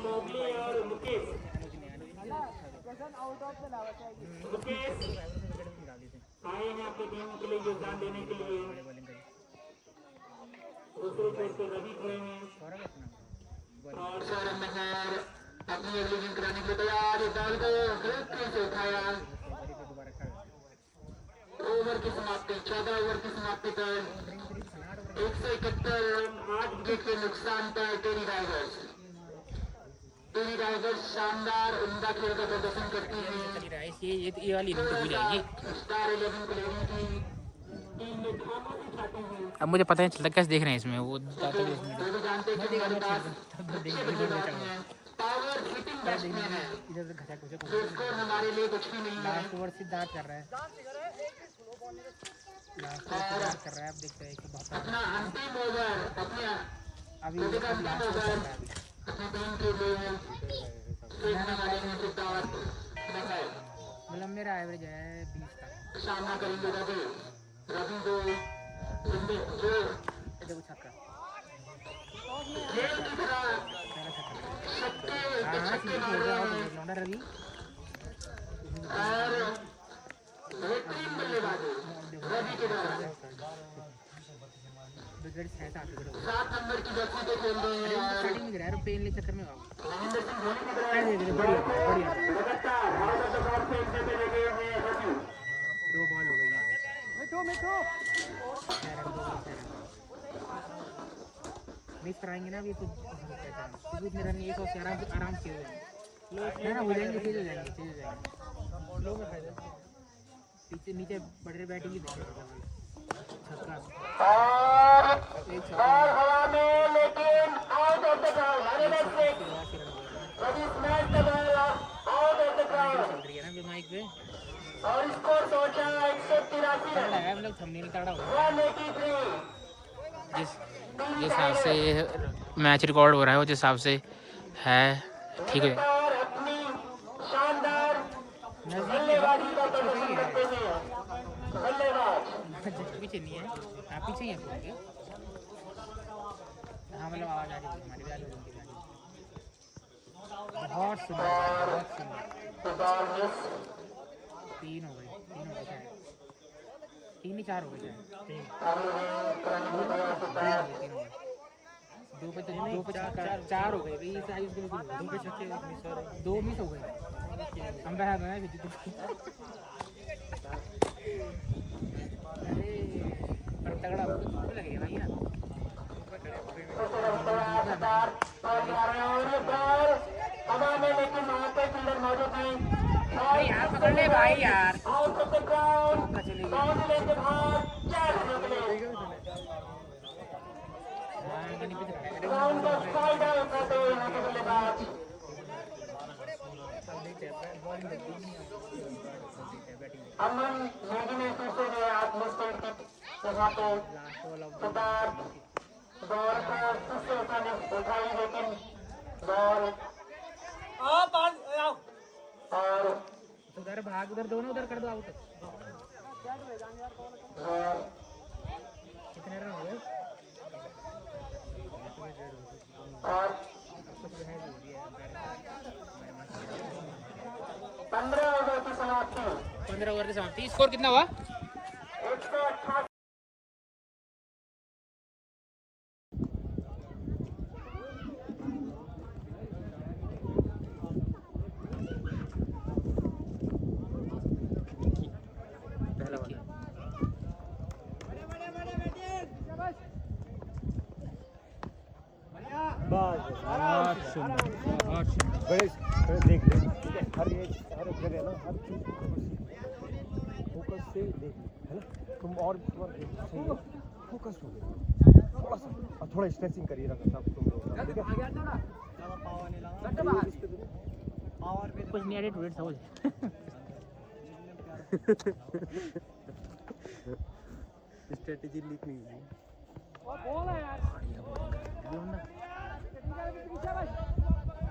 मोगली और मुकेश आए हैं अपनी टीम के लिए योगदान देने के लिए। दूसरे छोर पे रवि खड़े हैं और सौरभ मेहर अपनी अगली गेंद कराने के लिए तैयार। बॉल को बिल्कुल से उठाया। ओवर की समाप्ति 14 ओवर की समाप्ति पर 171 रन 8 विकेट के नुकसान पर टेरी टाइगर्स शानदार उम्दा खेल का प्रदर्शन करती है। ये वाली इनिंग तो हो जाएगी। स्टार 11 प्लेयरों की टीम में खामोशी छाती है। अब मुझे पता नहीं चलता कैसे देख रहे हैं इसमें वो जाते हुए इसमें वो जानते हैं कि हमारे पास पावर हिटिंग बैट्समैन है इधर घटा कुछ जो स्कोर हमारे लिए कुछ भी नहीं है। लास्ट ओवर से दांत कर रहा है लास्ट ओवर कर रहा है। अब देखते हैं कि बहुत अपना अंतिम ओवर अपने अभी लास्ट ओवर अपनी टीम के लिए खेलने वाले हैं सिद्धार्थ महल। मतलब मेरा एवरेज है 20 का। सामना करेंगे रवि को जो देखो छक्का खेल दिख रहा पहला छक्का छक्के हाँ छक्के ठीक मारे है लौंडा रवि और बेहतरीन बल्लेबाजी रवि के द्वारा विकेट 7 विकेट 7 नंबर की जर्सी पे खेल रहे हैं और स्टार्टिंग में गिरा है पेन ले चक्कर में आओ महेंद्र सिंह धोनी की तरह बढ़िया बढ़िया लगातार भारत के दौर फेंकने पे लगे हुए हैं रवि। 2 बॉल हो गई है मिठू मिठू मिस कराएंगे ना अभी तो क्योंकि इतने रन 100 से आराम से हो जाएंगे ना, हो जाएंगे, तेज हो जाएंगे। लो में फायदा पीछे नीचे बड़े बैटिंग की छक्का और बॉल हवा में, लेकिन आउट ऑफ द ग्राउंड। हरी बैट से Ravi smash the ball out of the ground. चल रही है ना फिर माइक पे और स्कोर सोचा 183 तगड़ा है, मतलब थंबनेल तगड़ा हो 183। जिस हिसाब से मैच रिकॉर्ड हो रहा है वो जिस हिसाब से है ठीक है। और अपनी शानदार बल्लेबाजी का प्रदर्शन करते हुए बल्लेबाज पीछे नहीं है, हाँ पीछे ही है फोन के। हाँ मतलब आवाज़ आ रही है हमारी भी, आ रही है। बहुत सुंदर, बहुत सुंदर। Ball miss. 3 हो गए शायद, 3 ही 4 हो गए शायद, 3 दो पे तो 4 हो गए भाई, इस आयुष के बिल्कुल 2 पे छक्के 2 मिस हो गए। हम बाहर बनाए भी पर तगड़ा लगेगा भाई ना। हवा में, लेकिन वहाँ पे फील्डर मौजूद नहीं। यार पकड़ ले भाई यार। Out of the ground. Boundary के बाहर 4 निकले। ग्राउंड का साइड आउट करते हुए यहाँ के बल्लेबाज अमन नेगी ने फिर से गए आत्मस्टेट की जगह पे सुधार बॉल को फिर से उठाई, लेकिन बॉल और उधर भाग, उधर दोनों उधर कर दो आउट। कितने रन हो गए? और 15 ओवर की समाप्ति। 15 ओवर की समाप्ति। स्कोर कितना हुआ? 188। बड़े देख ले, ठीक है, हर जगह ना, हर चीज फोकस से देख, है ना, तुम और सही है, फोकस हो गया थोड़ा सा, और थोड़ा स्ट्रेचिंग करिए रखा सब तुम लोग, ठीक है। कुछ नहीं एडिट वेट समझ। स्ट्रेटेजी लीक नहीं हुई।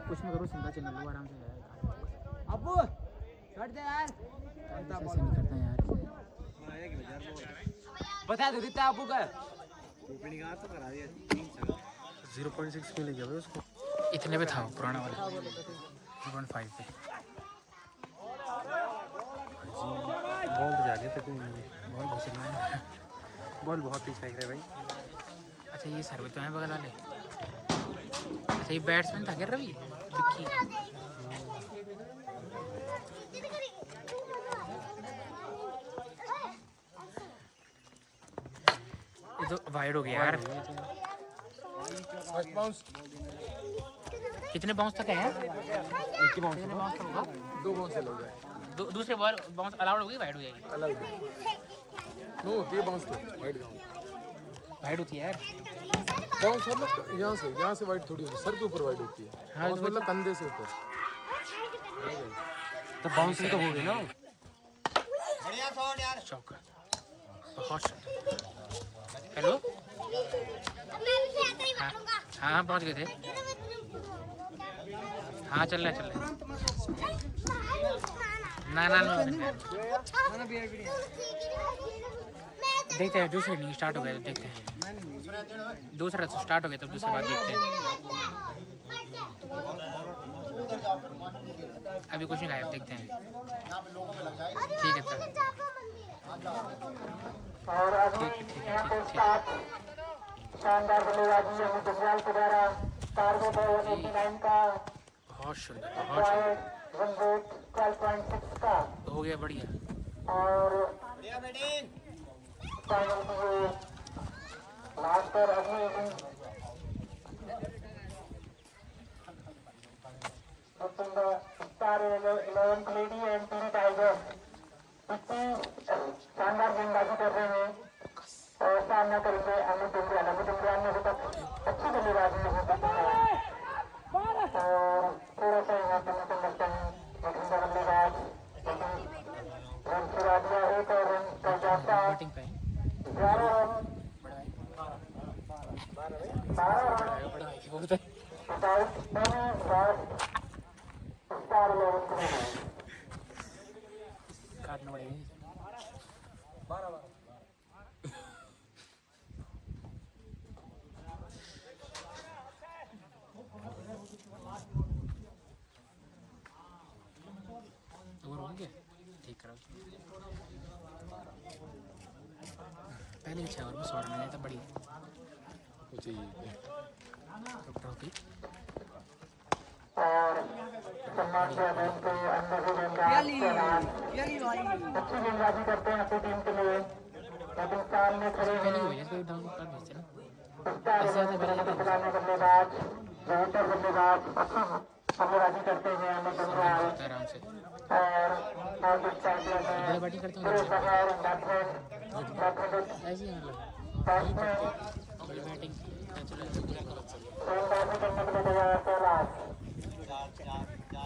कुछ में करो, सिंगल चैनल लो आराम से जाएगा। अब्बू छोड़ दे यार, ऐसे नहीं करता यार। बता दो कितना अब्बू का 0.6 में ले गया भाई उसको। इतने पे था वो पुराना वाला 2.5 पे। बॉल तो जाके तक नहीं, बॉल घुस रहा है। बॉल बहुत तेज फेंक रहा है भाई। अच्छा ये सर्वे तो है बगल वाले। अच्छा ये बैट्समैन था क्या रवि विक्की? ये तो वाइड हो गया यार। कितने बाउंस तक है यार? एक ही बाउंस होगा, 2 बाउंस अलग है, दूसरे बॉल बाउंस अलाउड होगी, वाइड हो जाएगी। अलग है। नो ये बाउंस तो वाइड ग्राउंड, वाइड होती है यार। बाउंस मतलब यहाँ से वाइड थोड़ी होती है, सर के ऊपर वाइड होती है। हाँ, बाउंस मतलब कंधे से ऊपर। तो बाउंस ही तो हो गई ना। चौका बहुत शानदार। हेलो हाँ पहुँच गए थे। हाँ चल रहा है ना देखते हैं। दूसरी इनिंग स्टार्ट हो गया तो देखते हैं। दूसरा स्टार्ट हो गया तो दूसरे बाद देखते हैं। अभी कुछ नहीं खाया, देखते हैं। ठीक है सर। और अभी यहाँ पे स्टार्ट शानदार बल्लेबाजी अमित जसवाल के द्वारा टारगेट है 189 का, बहुत सुंदर, बहुत सुंदर। रन रेट 12.6 का, हो गया बढ़िया। और फाइनल में लास्ट पर अगली inning 11th lady and TV tiger इतनी शानदार गेंदबाजी कर रहे हैं और सामना करेंगे अमित इमरान ने अभी तक अच्छी बल्लेबाजी नहीं की है और थोड़ा सा यहाँ पे मुझे लगता है बल्लेबाज रन चुरा दिया एक और रन का जाता 11 रन 12 रन 27 स्टार 11 को काटना पड़ेगा और हो गया ठीक करो पहले 6 ओवर में 100 रन आया था बड़ी ट्रॉफी और सम्मान के अध्ययन के अंदर ही अच्छी गेंदबाजी करते हैं अपनी टीम के लिए लेकिन सामने खड़े हैं कोई डाउनलोड कर भेजते ना खिलाने बल्लेबाज बेहतर बल्लेबाज अच्छी बल्लेबाजी करते हैं अमित इमरान आराम से और हार्दिक पांड्या बड़े बैटिंग करते हैं ऐसे ही मतलब बड़ी बैटिंग गेंदबाजी करने के लिए तैयार कैलाश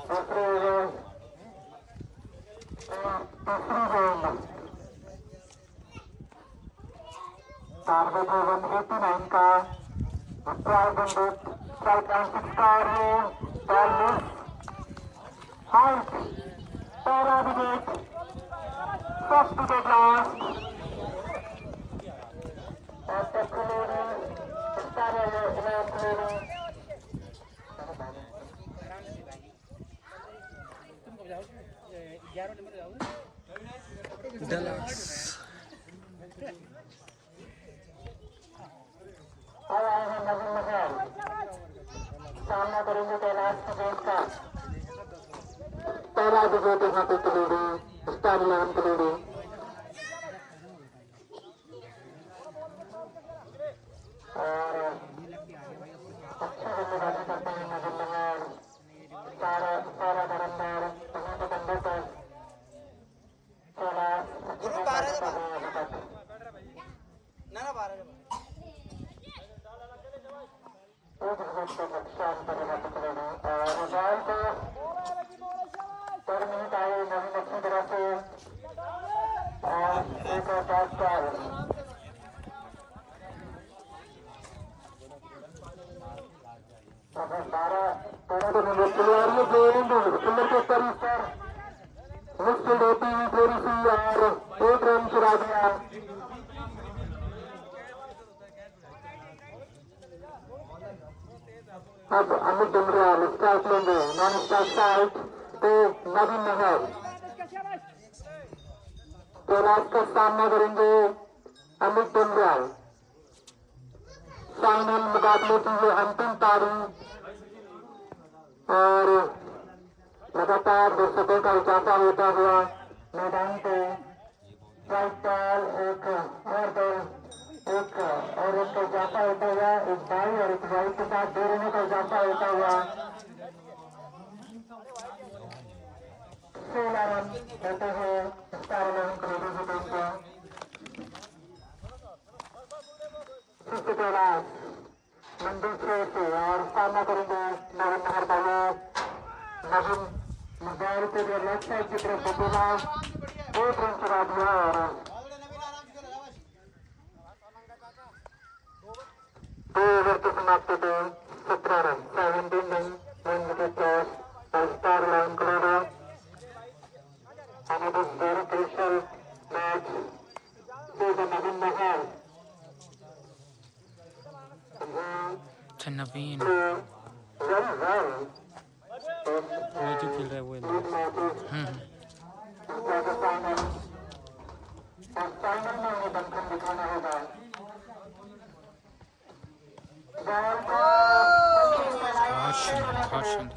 दूसरी गेंद टारगेट है 189 का स्ट्राइक एंड 6 और ये ball miss height para wicket first wicket last और तकरीबन स्टार आया है नवीन महल सामना करेंगे कैलाश की गेंद का पहला विकेट यहाँ पे कलेडी स्टार 11 कलेडी और अच्छी बल्लेबाजी करते हैं नवीन महल सारा धरमदार वहाँ पे कंधे पर कैलाश अच्छी बल्लेबाजी कर रहे हैं अभी तक एक विकेट का नुकसान करेगा टुकड़ेडी और बॉल को पर मिनट आए नवीन अच्छी तरह से और एक और टॉस बॉल अगर 12 नंबर खिलाड़ी गेंद सुंदर के ऊपर इस पर मुश्किल होती हुई थोड़ी सी और एक रन चुरा दिया अब अमित इमरान स्ट्राइक लेंगे नॉन स्ट्राइक साइड तो नवीन महल कैलाश का सामना करेंगे अमित इमरान फाइनल मुकाबले की ये अंतिम तारीख और लगातार दर्शकों का इजाफा होता हुआ मैदान पे स्ट्राइक बॉल एक और बॉल एक और एक का इजाफा होता हुआ एक बाई और एक वाई के साथ 2 रनों का इजाफा होता हुआ 16 रन देते हैं स्टार 11 कलेडी की टीम को इसके कैलाश मंदिर से और सामना करेंगे नवीन महल वाले नवीन मोबाइल के लिए लेफ्ट साइड की तरफ बदला एक रन चुरा दिया और 2 ओवर के समाप्ति पे 17 रन 17 रन 1 विकेट लॉस और star 11 kaladi and it is very crucial match to the Navin Mahal. Naveen Very well. वो जो खेल रहा है वो फाइनल में उन्हें दमखम दिखाना होगा caution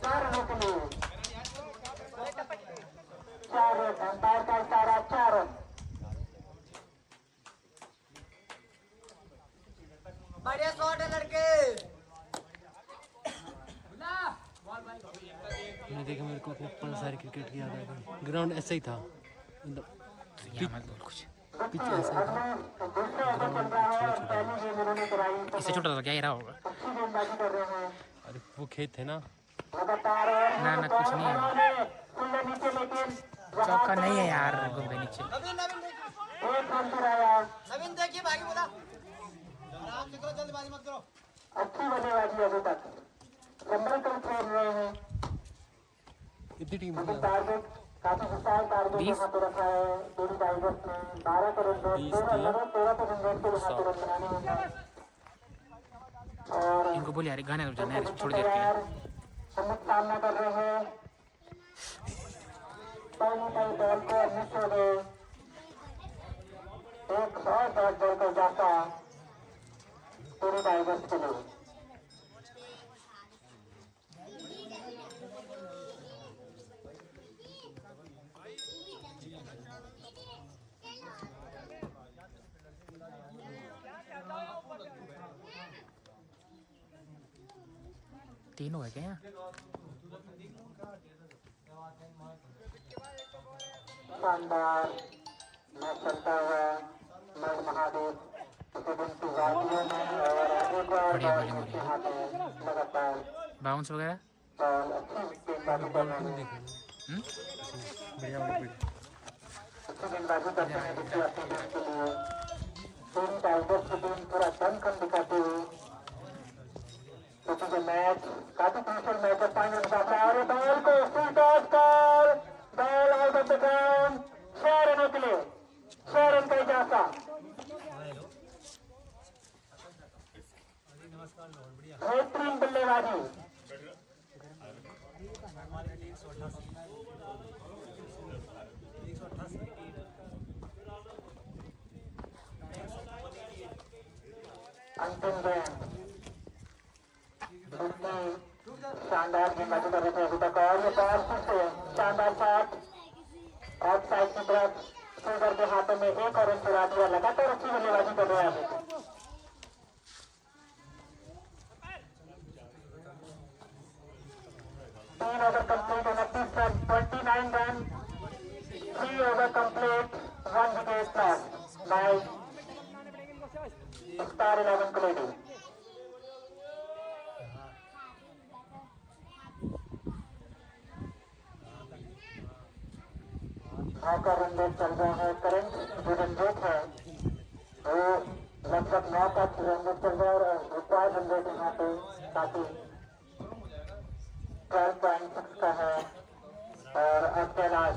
4 रन अंपायर का इशारा 4 रन बढ़िया शॉट है लड़के नहीं में देखा मेरे को अपने पल्सर क्रिकेट की याद आ गई। ग्राउंड ऐसा ही था, मतलब यहाँ मत बोल कुछ। पिच ऐसा ही था, ग्राउंड छोटा छोटा था। इससे छोटा था क्या, ये रहा होगा। अरे वो खेत है ना, ना ना कुछ नहीं है, चौका नहीं है यार, गुब्बे नीचे। नवीन देखिए भागी बोला आराम से करो, जल्दबाजी मत करो। अच्छी बल्लेबाजी अभी तक संभल खेल रहे हैं। इतनी टीम लेकिन थी टारगेट काफी विशाल टारगेट 20 यहाँ पे रखा है डेली टाइगर्स ने। 12 करोड़ 13 तो रन को यहाँ पे रन बनाने होंगे। और इनको बोल यार गाने तो जाना यार, छोड़ देते तैयार हैं। सम्मुख सामना कर रहे हैं। पहली नई बॉल को मिस हो गए, एक और डॉट बॉल का इजाफा डेली टाइगर्स के लिए। तीन हो गए क्या यहाँ? शानदार मैच चलता हुआ मर्द महादेव दिन की वादियों में और एक बार बढ़िया बॉल बॉलिंग हो रही उसके है, हाथ में लगातार बाउंस वगैरह। बॉल अच्छी गेंदबाजी कर रहे हैं। बढ़िया बढ़िया। अच्छी गेंदबाजी करते हैं जिससे अपनी टीम के लिए डेली टाइगर्स की टीम पूरा दमखम दिखाते हुए, क्योंकि मैच काफी क्रूशियल मैच है। 5 रन का और बॉल को फुल टॉस कर ball out of the ground. 6 रनों के लिए 6 रन का इजाफा। बेहतरीन बल्लेबाजी। अंतिम गेंद शानदार गेंदबाजी कर रहे थे अभी तक, और ये बॉल फिर से शानदार शॉट ऑफ साइड की तरफ सुंदर के हाथों में एक और रन चुरा दिया। लगातार अच्छी बल्लेबाजी कर रहे हैं अभी। 3 over complete, 29 run, 29 run, 3 over complete, 1 wicket loss by star 11 kaladi. का रन रेट चल रहा है। करंट जो रन रेट है वो लगभग 9 का रन रेट चल रहा है और रिक्वायर्ड रन रेट यहाँ पे काफी 12.6 का है। और अब कैलाश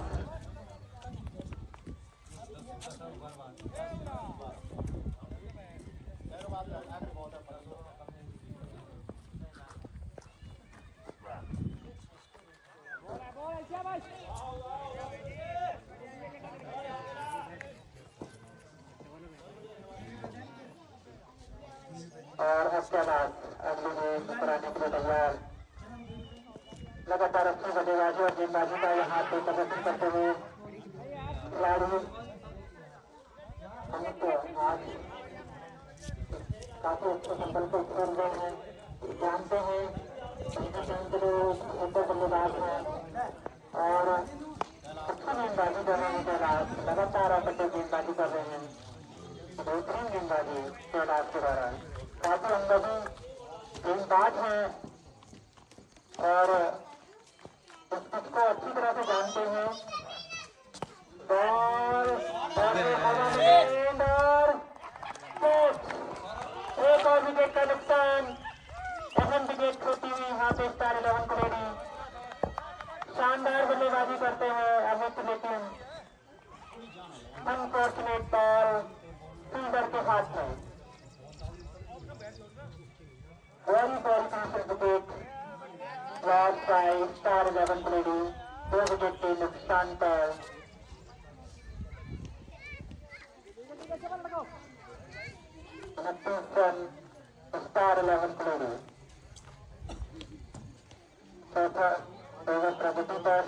और अब कैलाश अगली गेंद पर आने के लिए तैयार। लगातार अच्छी बल्लेबाजी और गेंदबाजी का यहाँ पे प्रदर्शन करते हुए खिलाड़ी हम तो आज काफी अच्छे संबल को खेल रहे हैं, जानते हैं के लिए सुंदर बल्लेबाज हैं और अच्छी गेंदबाजी कर रहे हैं। कैलाश लगातार अपनी गेंदबाजी कर रहे हैं, बेहतरीन गेंदबाजी कैलाश के द्वारा। काफी अनुभवी गेंदबाज हैं और इस पिच को अच्छी तरह से जानते हैं। बॉल गेंद और एक और विकेट का नुकसान। अहम विकेट खोती हुई यहाँ पे स्टार 11 कलेडी। शानदार बल्लेबाजी करते हैं अमित, लेकिन अनफॉर्चुनेट बॉल फील्डर के हाथ में। Very very crucial wicket loss by star 11 kaladi. 2 wicket के नुकसान पर 29 रन स्टार 11 कलेडी। चौथा ओवर प्रगति पर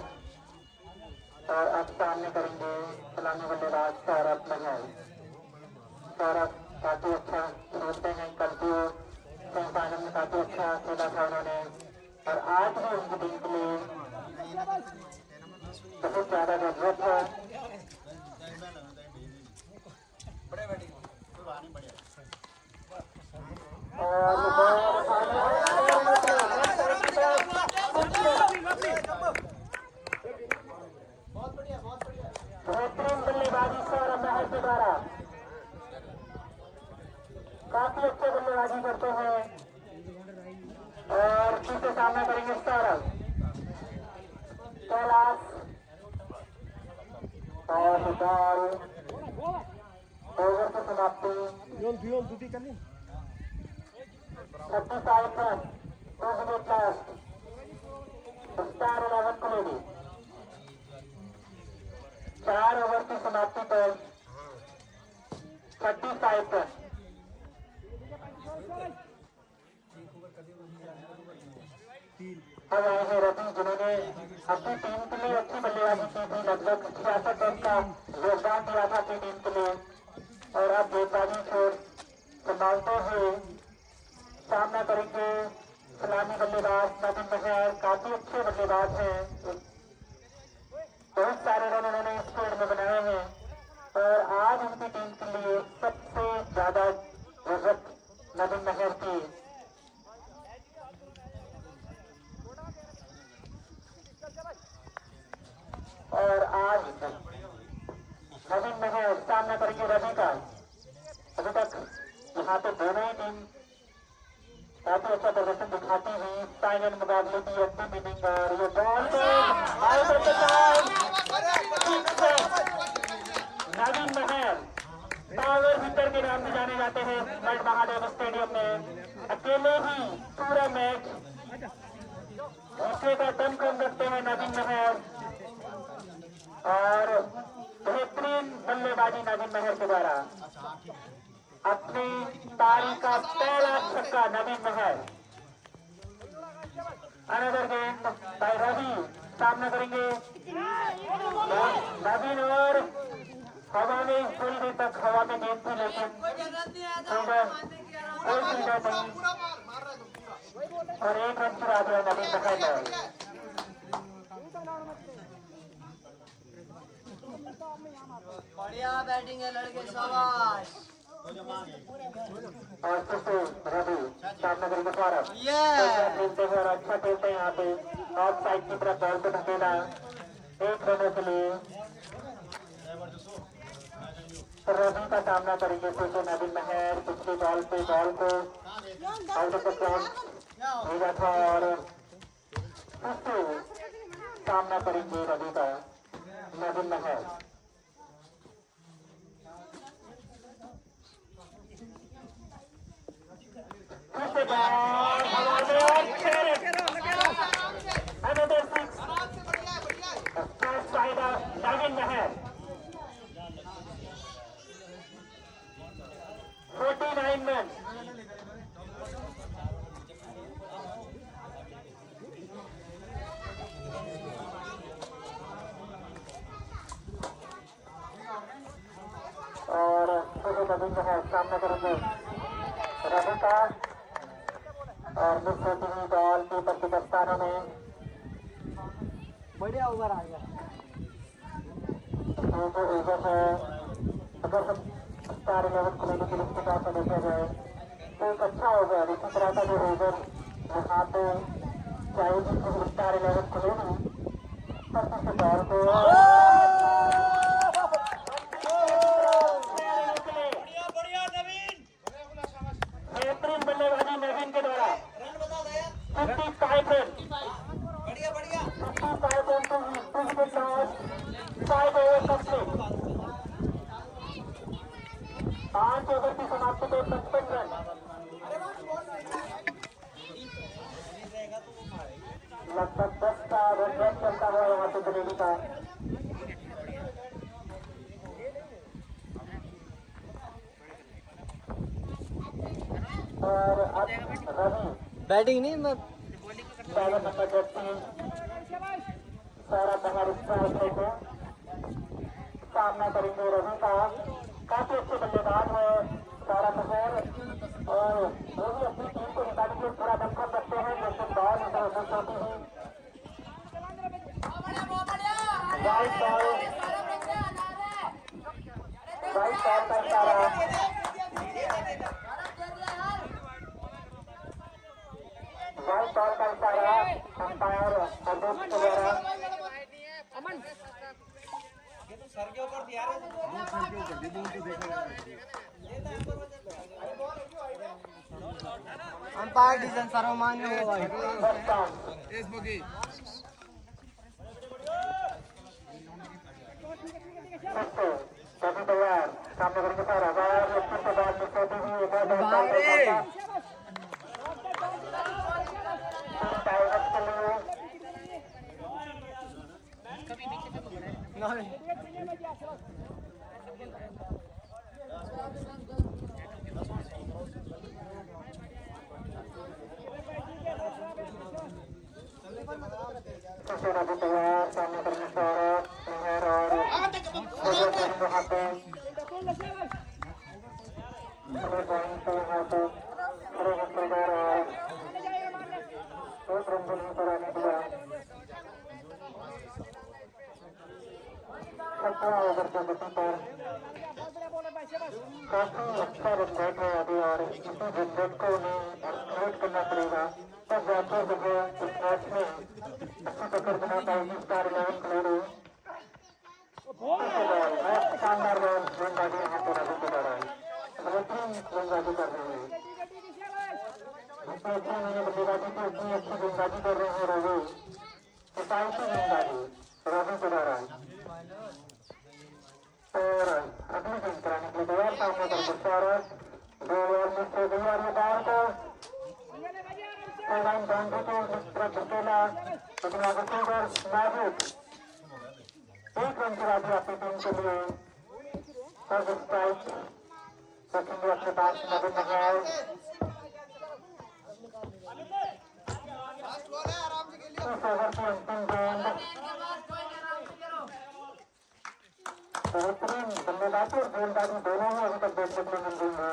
और अब सामने करेंगे सलामी बल्लेबाज सौरभ महल। सौरभ काफी अच्छा खेलते हैं, कल भी सेमीफाइनल में काफी अच्छा खेला था उन्होंने और आज भी उनकी टीम के लिए बहुत ज्यादा जरूरत है। बेहतरीन बल्लेबाजी सौरभ महर के द्वारा, काफी अच्छे बल्लेबाजी करते हैं और किससे सामना करेंगे सौरभ। कैलाश और बॉल ओवर की समाप्ति 35 run 2 wicket last. Star 11 comedy 4 over की समाप्ति पर 35 रन। अब आए हैं रवि, जिन्होंने अपनी टीम के लिए अच्छी बल्लेबाजी की थी, लगभग 66 रन का योगदान दिया था अपनी टीम के लिए, और अब गेंदबाजी को संभालते हुए सामना करेंगे सलामी बल्लेबाज नवीन महर। काफी अच्छे बल्लेबाज हैं, बहुत सारे रन उन्होंने इस खेल में बनाए हैं और आज उनकी टीम के लिए सबसे ज्यादा जरूरत नवीन महर की। और आज नवीन महर सामना करेंगे रवि का। अभी तक यहाँ पे दोनों ही टीम काफी अच्छा प्रदर्शन दिखाती हुई फाइनल मुकाबले की अंतिम इनिंग, और ये बॉल नवीन महर पावर हिटर के नाम से जाने जाते हैं वर्ल्ड महादेव स्टेडियम में। अकेले ही पूरा मैच विकेट का दम कम रखते हैं नवीन महर, और बेहतरीन बल्लेबाजी नवीन महर के द्वारा। अपनी पारी का पहला छक्का नवीन महर। अनदर गेंद बाय रवि, सामना करेंगे नवीन, और हवा में थोड़ी देर तक हवा में गेंद थी, लेकिन कोई फील्डर नहीं, और 1 रन चुरा दिया नवीन महर ने। बढ़िया बैटिंग है लड़के, शाबाश। और फिर से रवि सामना करेंगे सौरभ, खेलते हैं और अच्छा खेलते हैं। यहाँ पे ऑफ साइड की तरफ बॉल को धकेला 1 रनों के लिए। रवि का सामना करेंगे फिर से नवीन महर। पिछली बॉल पे बॉल को आउट ऑफ द ग्राउंड भेजा था, और फिर से सामना करेंगे रवि का नवीन महर। Another 6. First by Navin Mahar. 49 men. और नवीन महर सामना करेंगे रवि का, और मिस होती हुई बॉल कीपर के दस्तानों में। बढ़िया ओवर आ गया। जो ओवर है, अगर हम स्टार 11 कॉमेडी की लिस्ट का देखा जाए तो एक अच्छा ओवर, इसी तरह का जो ओवर यहाँ पे चाहिए स्टार 11 कॉमेडी पर से बॉल को बेहतरीन बल्लेबाजी नवीन के द्वारा 55 run, 55 run to 2 wicket loss, 5 overs complete। 5 over की समाप्ति पे 55 रन। लगभग 10 का रन चलता हुआ यहाँ पे बरेली का। और अब रवि बैटिंग नहीं, मैं 7 नंबर जर्सी सौरभ महर स्ट्राइक को सामना करेंगे रवि का। काफी अच्छे बल्लेबाज है सौरभ महर, और वो भी अपनी टीम को निकालने के पूरा दमखम रखते हैं, लेकिन बॉल इधर उधर होती है। वाइट बॉल करता रहा। वाइट बॉल करता रहा अंपायर अध्यक्ष द्वारा। अंपायर डिसीजन सर्वमान्य हो भाई। सभी तैयार, सामने करेंगे सारा बार उत्तर के बाद में छोटी हुई एक और टाइगर्स के लिए अभी तैयार, सामने करेंगे सारा मेहर और वहाँ पे पॉइंट पे यहाँ पे खड़े होकर जा रहा है। एक रन नहीं कराने दिया। 17 ओवर के गति पर काफी अच्छा रन रेट है अभी और इसी रन रेट को उन्हें एक्सप्लोइट करना पड़ेगा। तब जाकर जब इस मैच में अच्छी पकड़ बना पाएगी स्टार 11 खिलाड़ी। शानदार बॉल गेंदबाजी यहाँ पर अभी कर रहा है। बेहतरीन गेंदबाजी कर रहे हैं। जितनी अच्छी बल्लेबाजी की उतनी अच्छी गेंदबाजी कर रहे हैं रवि। किफायती गेंदबाजी रवि के द्वारा। और अगली गेंद कराने के लिए तैयार, सामने कर सौरभ 2 ओवर में से गई और ये बॉल को लाइन बाउंड्री को तरफ धकेला, लेकिन आगे फील्डर नाजुक। एक रन की राशि अपनी टीम के लिए। फर्स्ट स्ट्राइक रखेंगे अपने पास नवीन नगर। इस ओवर की अंतिम गेंद बेहतरीन बल्लेबाजी और गेंदबाजी दोनों ही अभी तक देखने को मिल रही है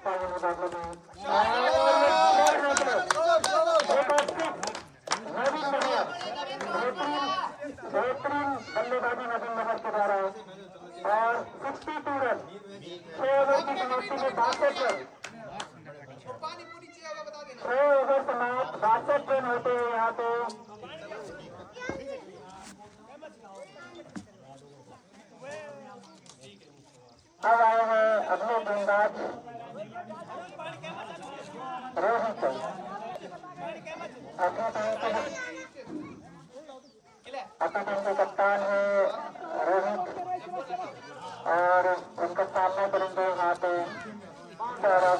फाइनल मुकाबले में। नवीन नगर बेहतरीन बल्लेबाजी नवीन नगर के द्वारा और 62 रन 6 ओवर की समाप्ति में 62 रन 6 ओवर समाप्त 62 रन होते हैं यहाँ पे। अब आए हैं अगले गेंदबाज रोहित। अपनी टीम के कप्तान है रोहित और उनका सामना करेंगे यहाँ पे सौरभ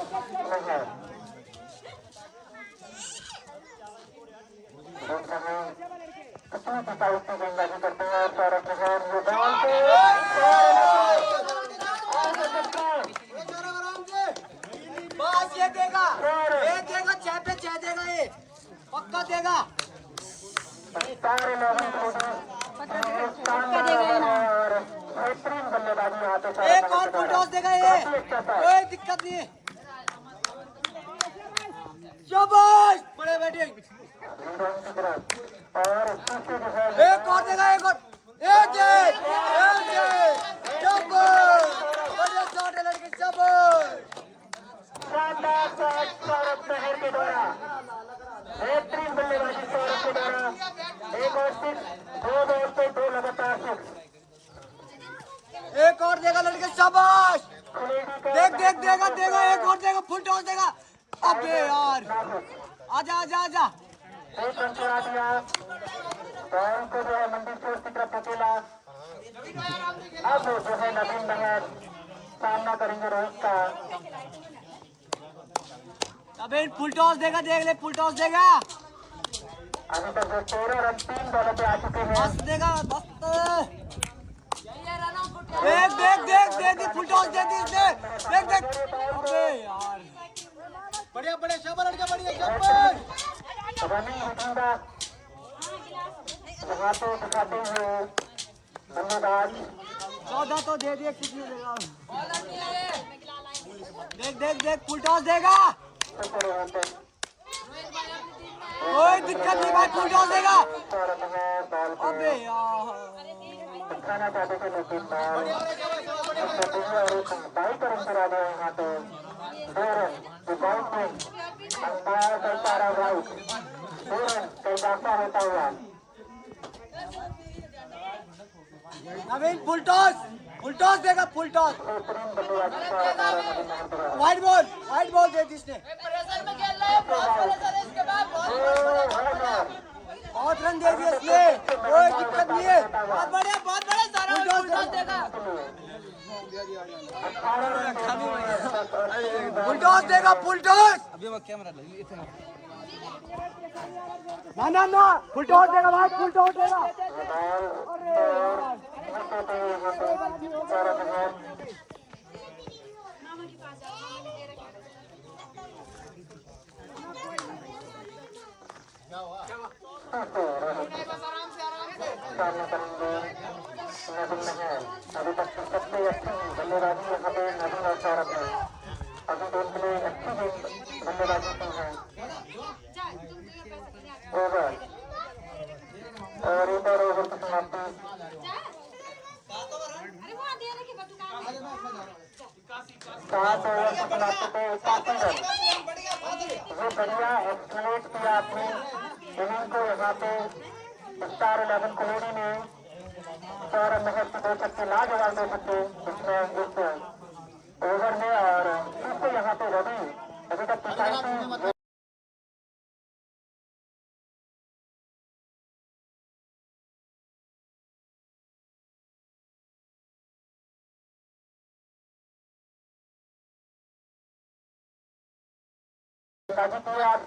मेहर। देख रहे हैं कितनी किफायती गेंदबाजी करते हैं सौरभ मेहर। ये बॉल पे बस ये देगा 6 पे 6 देगा, ये पक्का देगा। सारे लोगों को और बेहतरीन बल्लेबाजी यहाँ पे एक और फुल टॉस देगा ये, कोई दिक्कत नहीं है। शाबाश बड़े बैटिंग। और एक और देगा, एक और शाबाश बढ़िया शॉट है लड़के, शाबाश। शानदार शॉट सौरभ मेहर के द्वारा, बेहतरीन बल्लेबाजी सौरभ के द्वारा। एक और 6, 2 बॉल पे 2 लगातार 6। एक और देगा लड़के, शाबाश। देख देगा एक और देगा, फुल टॉस देगा। अबे यार आजा आजा आजा। एक रन चुरा दिया, बॉल को जो है मंडी स्टोर की तरफ धकेला। अब जो है नवीन नगर सामना करेंगे रोहित का। अबे फुल टॉस देगा, देख ले फुल टॉस देगा। अभी तक जो 13 रन 3 बॉलों पे आ चुके हैं। बस देगा बस। देख फुल टॉस दे दी इसने, देख। अबे यार बढ़िया शाबाश लड़का, बढ़िया शाबाश। रनिंग दिखेगा यहाँ पे दिखाते हुए बल्लेबाज। 14 तो दे दिए, कितने देगा? देख फुल टॉस देगा, कोई दिक्कत नहीं भाई, फुल टॉस देगा। अबे यार दिखाना चाहते थे लेकिन बाई तरफ से राजा यहाँ पे 2 रन जो बाइक में अंपायर का इशारा राइट 2 रन का इजाफा होता हुआ नवीन फुल टॉस देगा फुल टॉस बेहतरीन बल्लेबाजी का हमारा नवीन महंद्रा वाइड बॉल दे दी इसने बहुत रन दे दिए इसने कोई दिक्कत नहीं है बहुत बढ़िया सारा फुल टॉस देगा फुल टॉस अभी वो कैमरा लगी इतना ना फुल टॉस देगा भाई फुल टॉस देगा अभी तक सबसे अच्छी बल्लेबाजी यहाँ पे नवीन और सौरभ ने अभी दोनों ने अच्छी बल्लेबाजी की है ओवर और एक और ओवर की समाप्ति 7 ओवर की समाप्ति पे 81 रन ये बढ़िया एक्सप्लेट किया आपने इनिंग को यहाँ पे स्टार 11 कोहली ने सौरभ महर की 2 छक्के लाजवाब 2 छक्के इसमें इस ओवर में और इससे यहाँ पे रवि अभी तक किफायती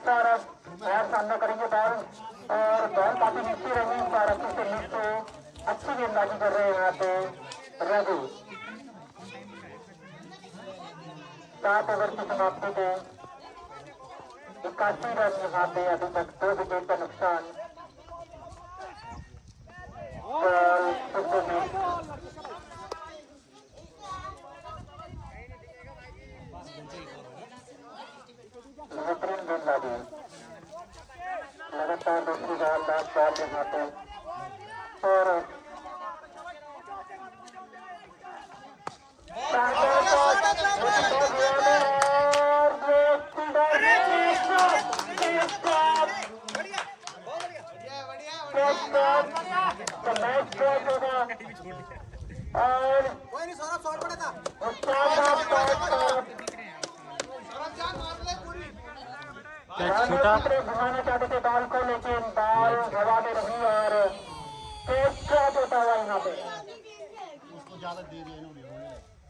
सौरभ महर सामना करेंगे बॉल और बॉल काफी नीचे रही सौरभ से नीचे अच्छी गेंदबाजी कर रहे हैं यहाँ पे रवि 7 ओवर की समाप्ति पे 81 रन यहाँ पे अभी तक 2 विकेट का नुकसान बेहतरीन गेंदबाजी लगातार दूसरी बार लास्ट बॉल यहाँ पे और घुमाना चाहते थे बॉल को लेकिन बॉल हवा में रही और ड्रॉप होता हुआ यहाँ पे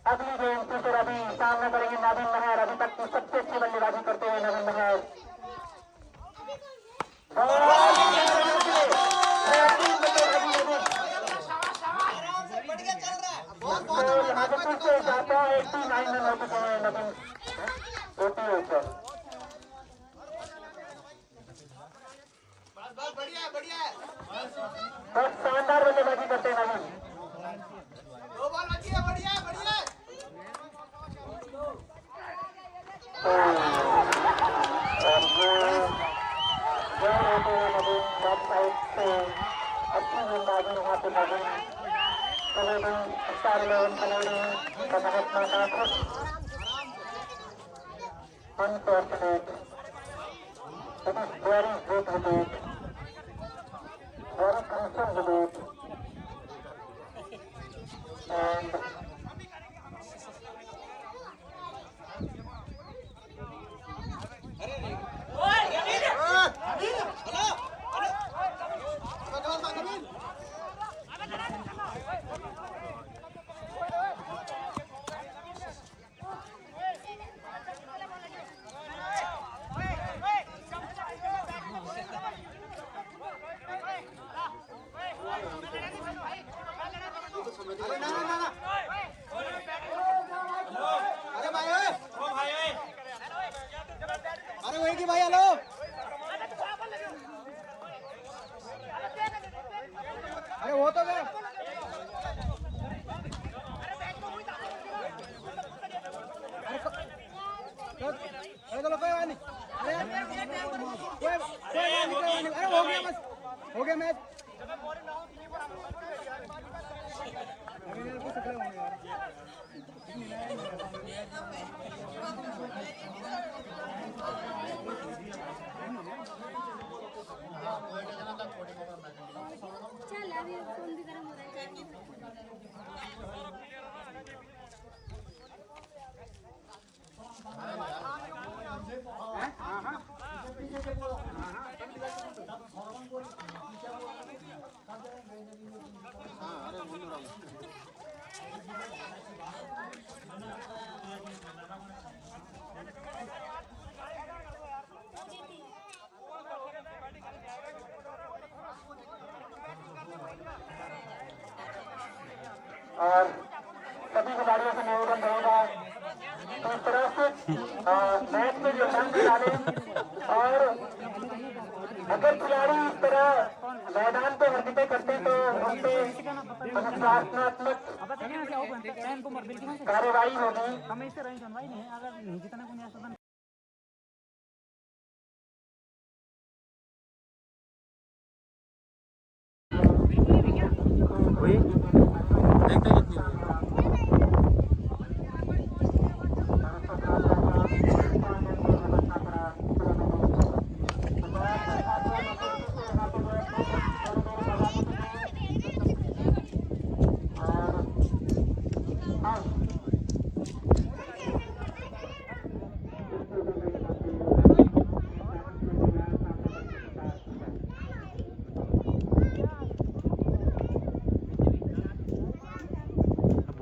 अगली गेंद फिर से अभी सामना करेंगे नवीन महर अभी तक की सबसे अच्छी बल्लेबाजी करते हुए नवीन महर यहाँ पे फिर से जाता है 89 रन हो चुके हैं नवीन 48 रन बहुत शानदार बल्लेबाजी करते हैं नवीन अच्छी गेंदबाजी यहाँ पे नवीन स्टार 11 कलोनी का महत्व unfortunate it is very good wicket very crucial wicket and अरे वही की भाई हेलो अरे वो तो गया अरे चलो कोई बात नहीं अरे हो गया बस हो गया मैच चल अभी फोन भी गर्म हो रहा है। और सभी खिलाड़ियों से निवेदन रहेगा कि इस तरह से मैच में योगदान डालें और अगर खिलाड़ी इस तरह मैदान पे हरकतें करते तो उन पे अनुशासनात्मक कार्रवाई होगी। वही देखते कितनी हुई।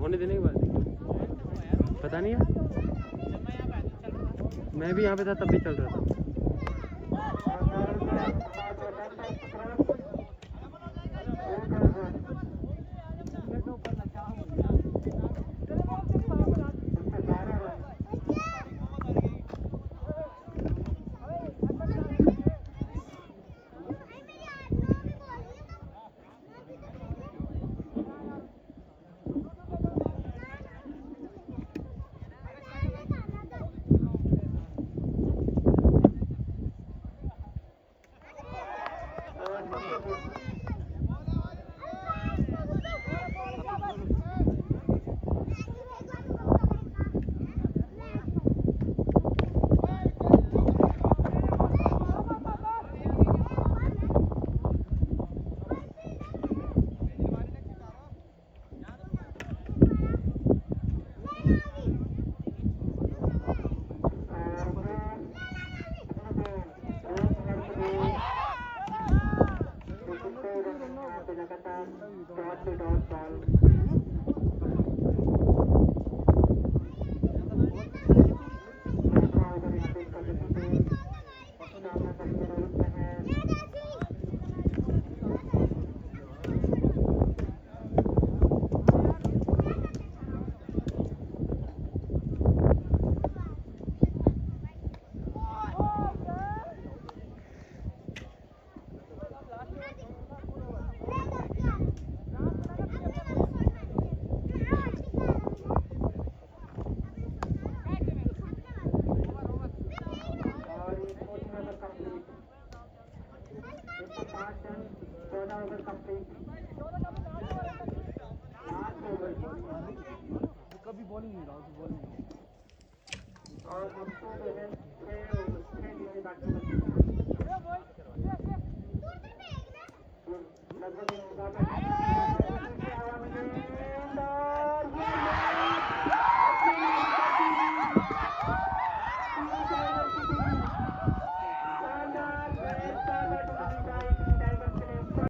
होने देने के बाद पता नहीं है, मैं भी यहाँ पे था तब भी चल रहा था। और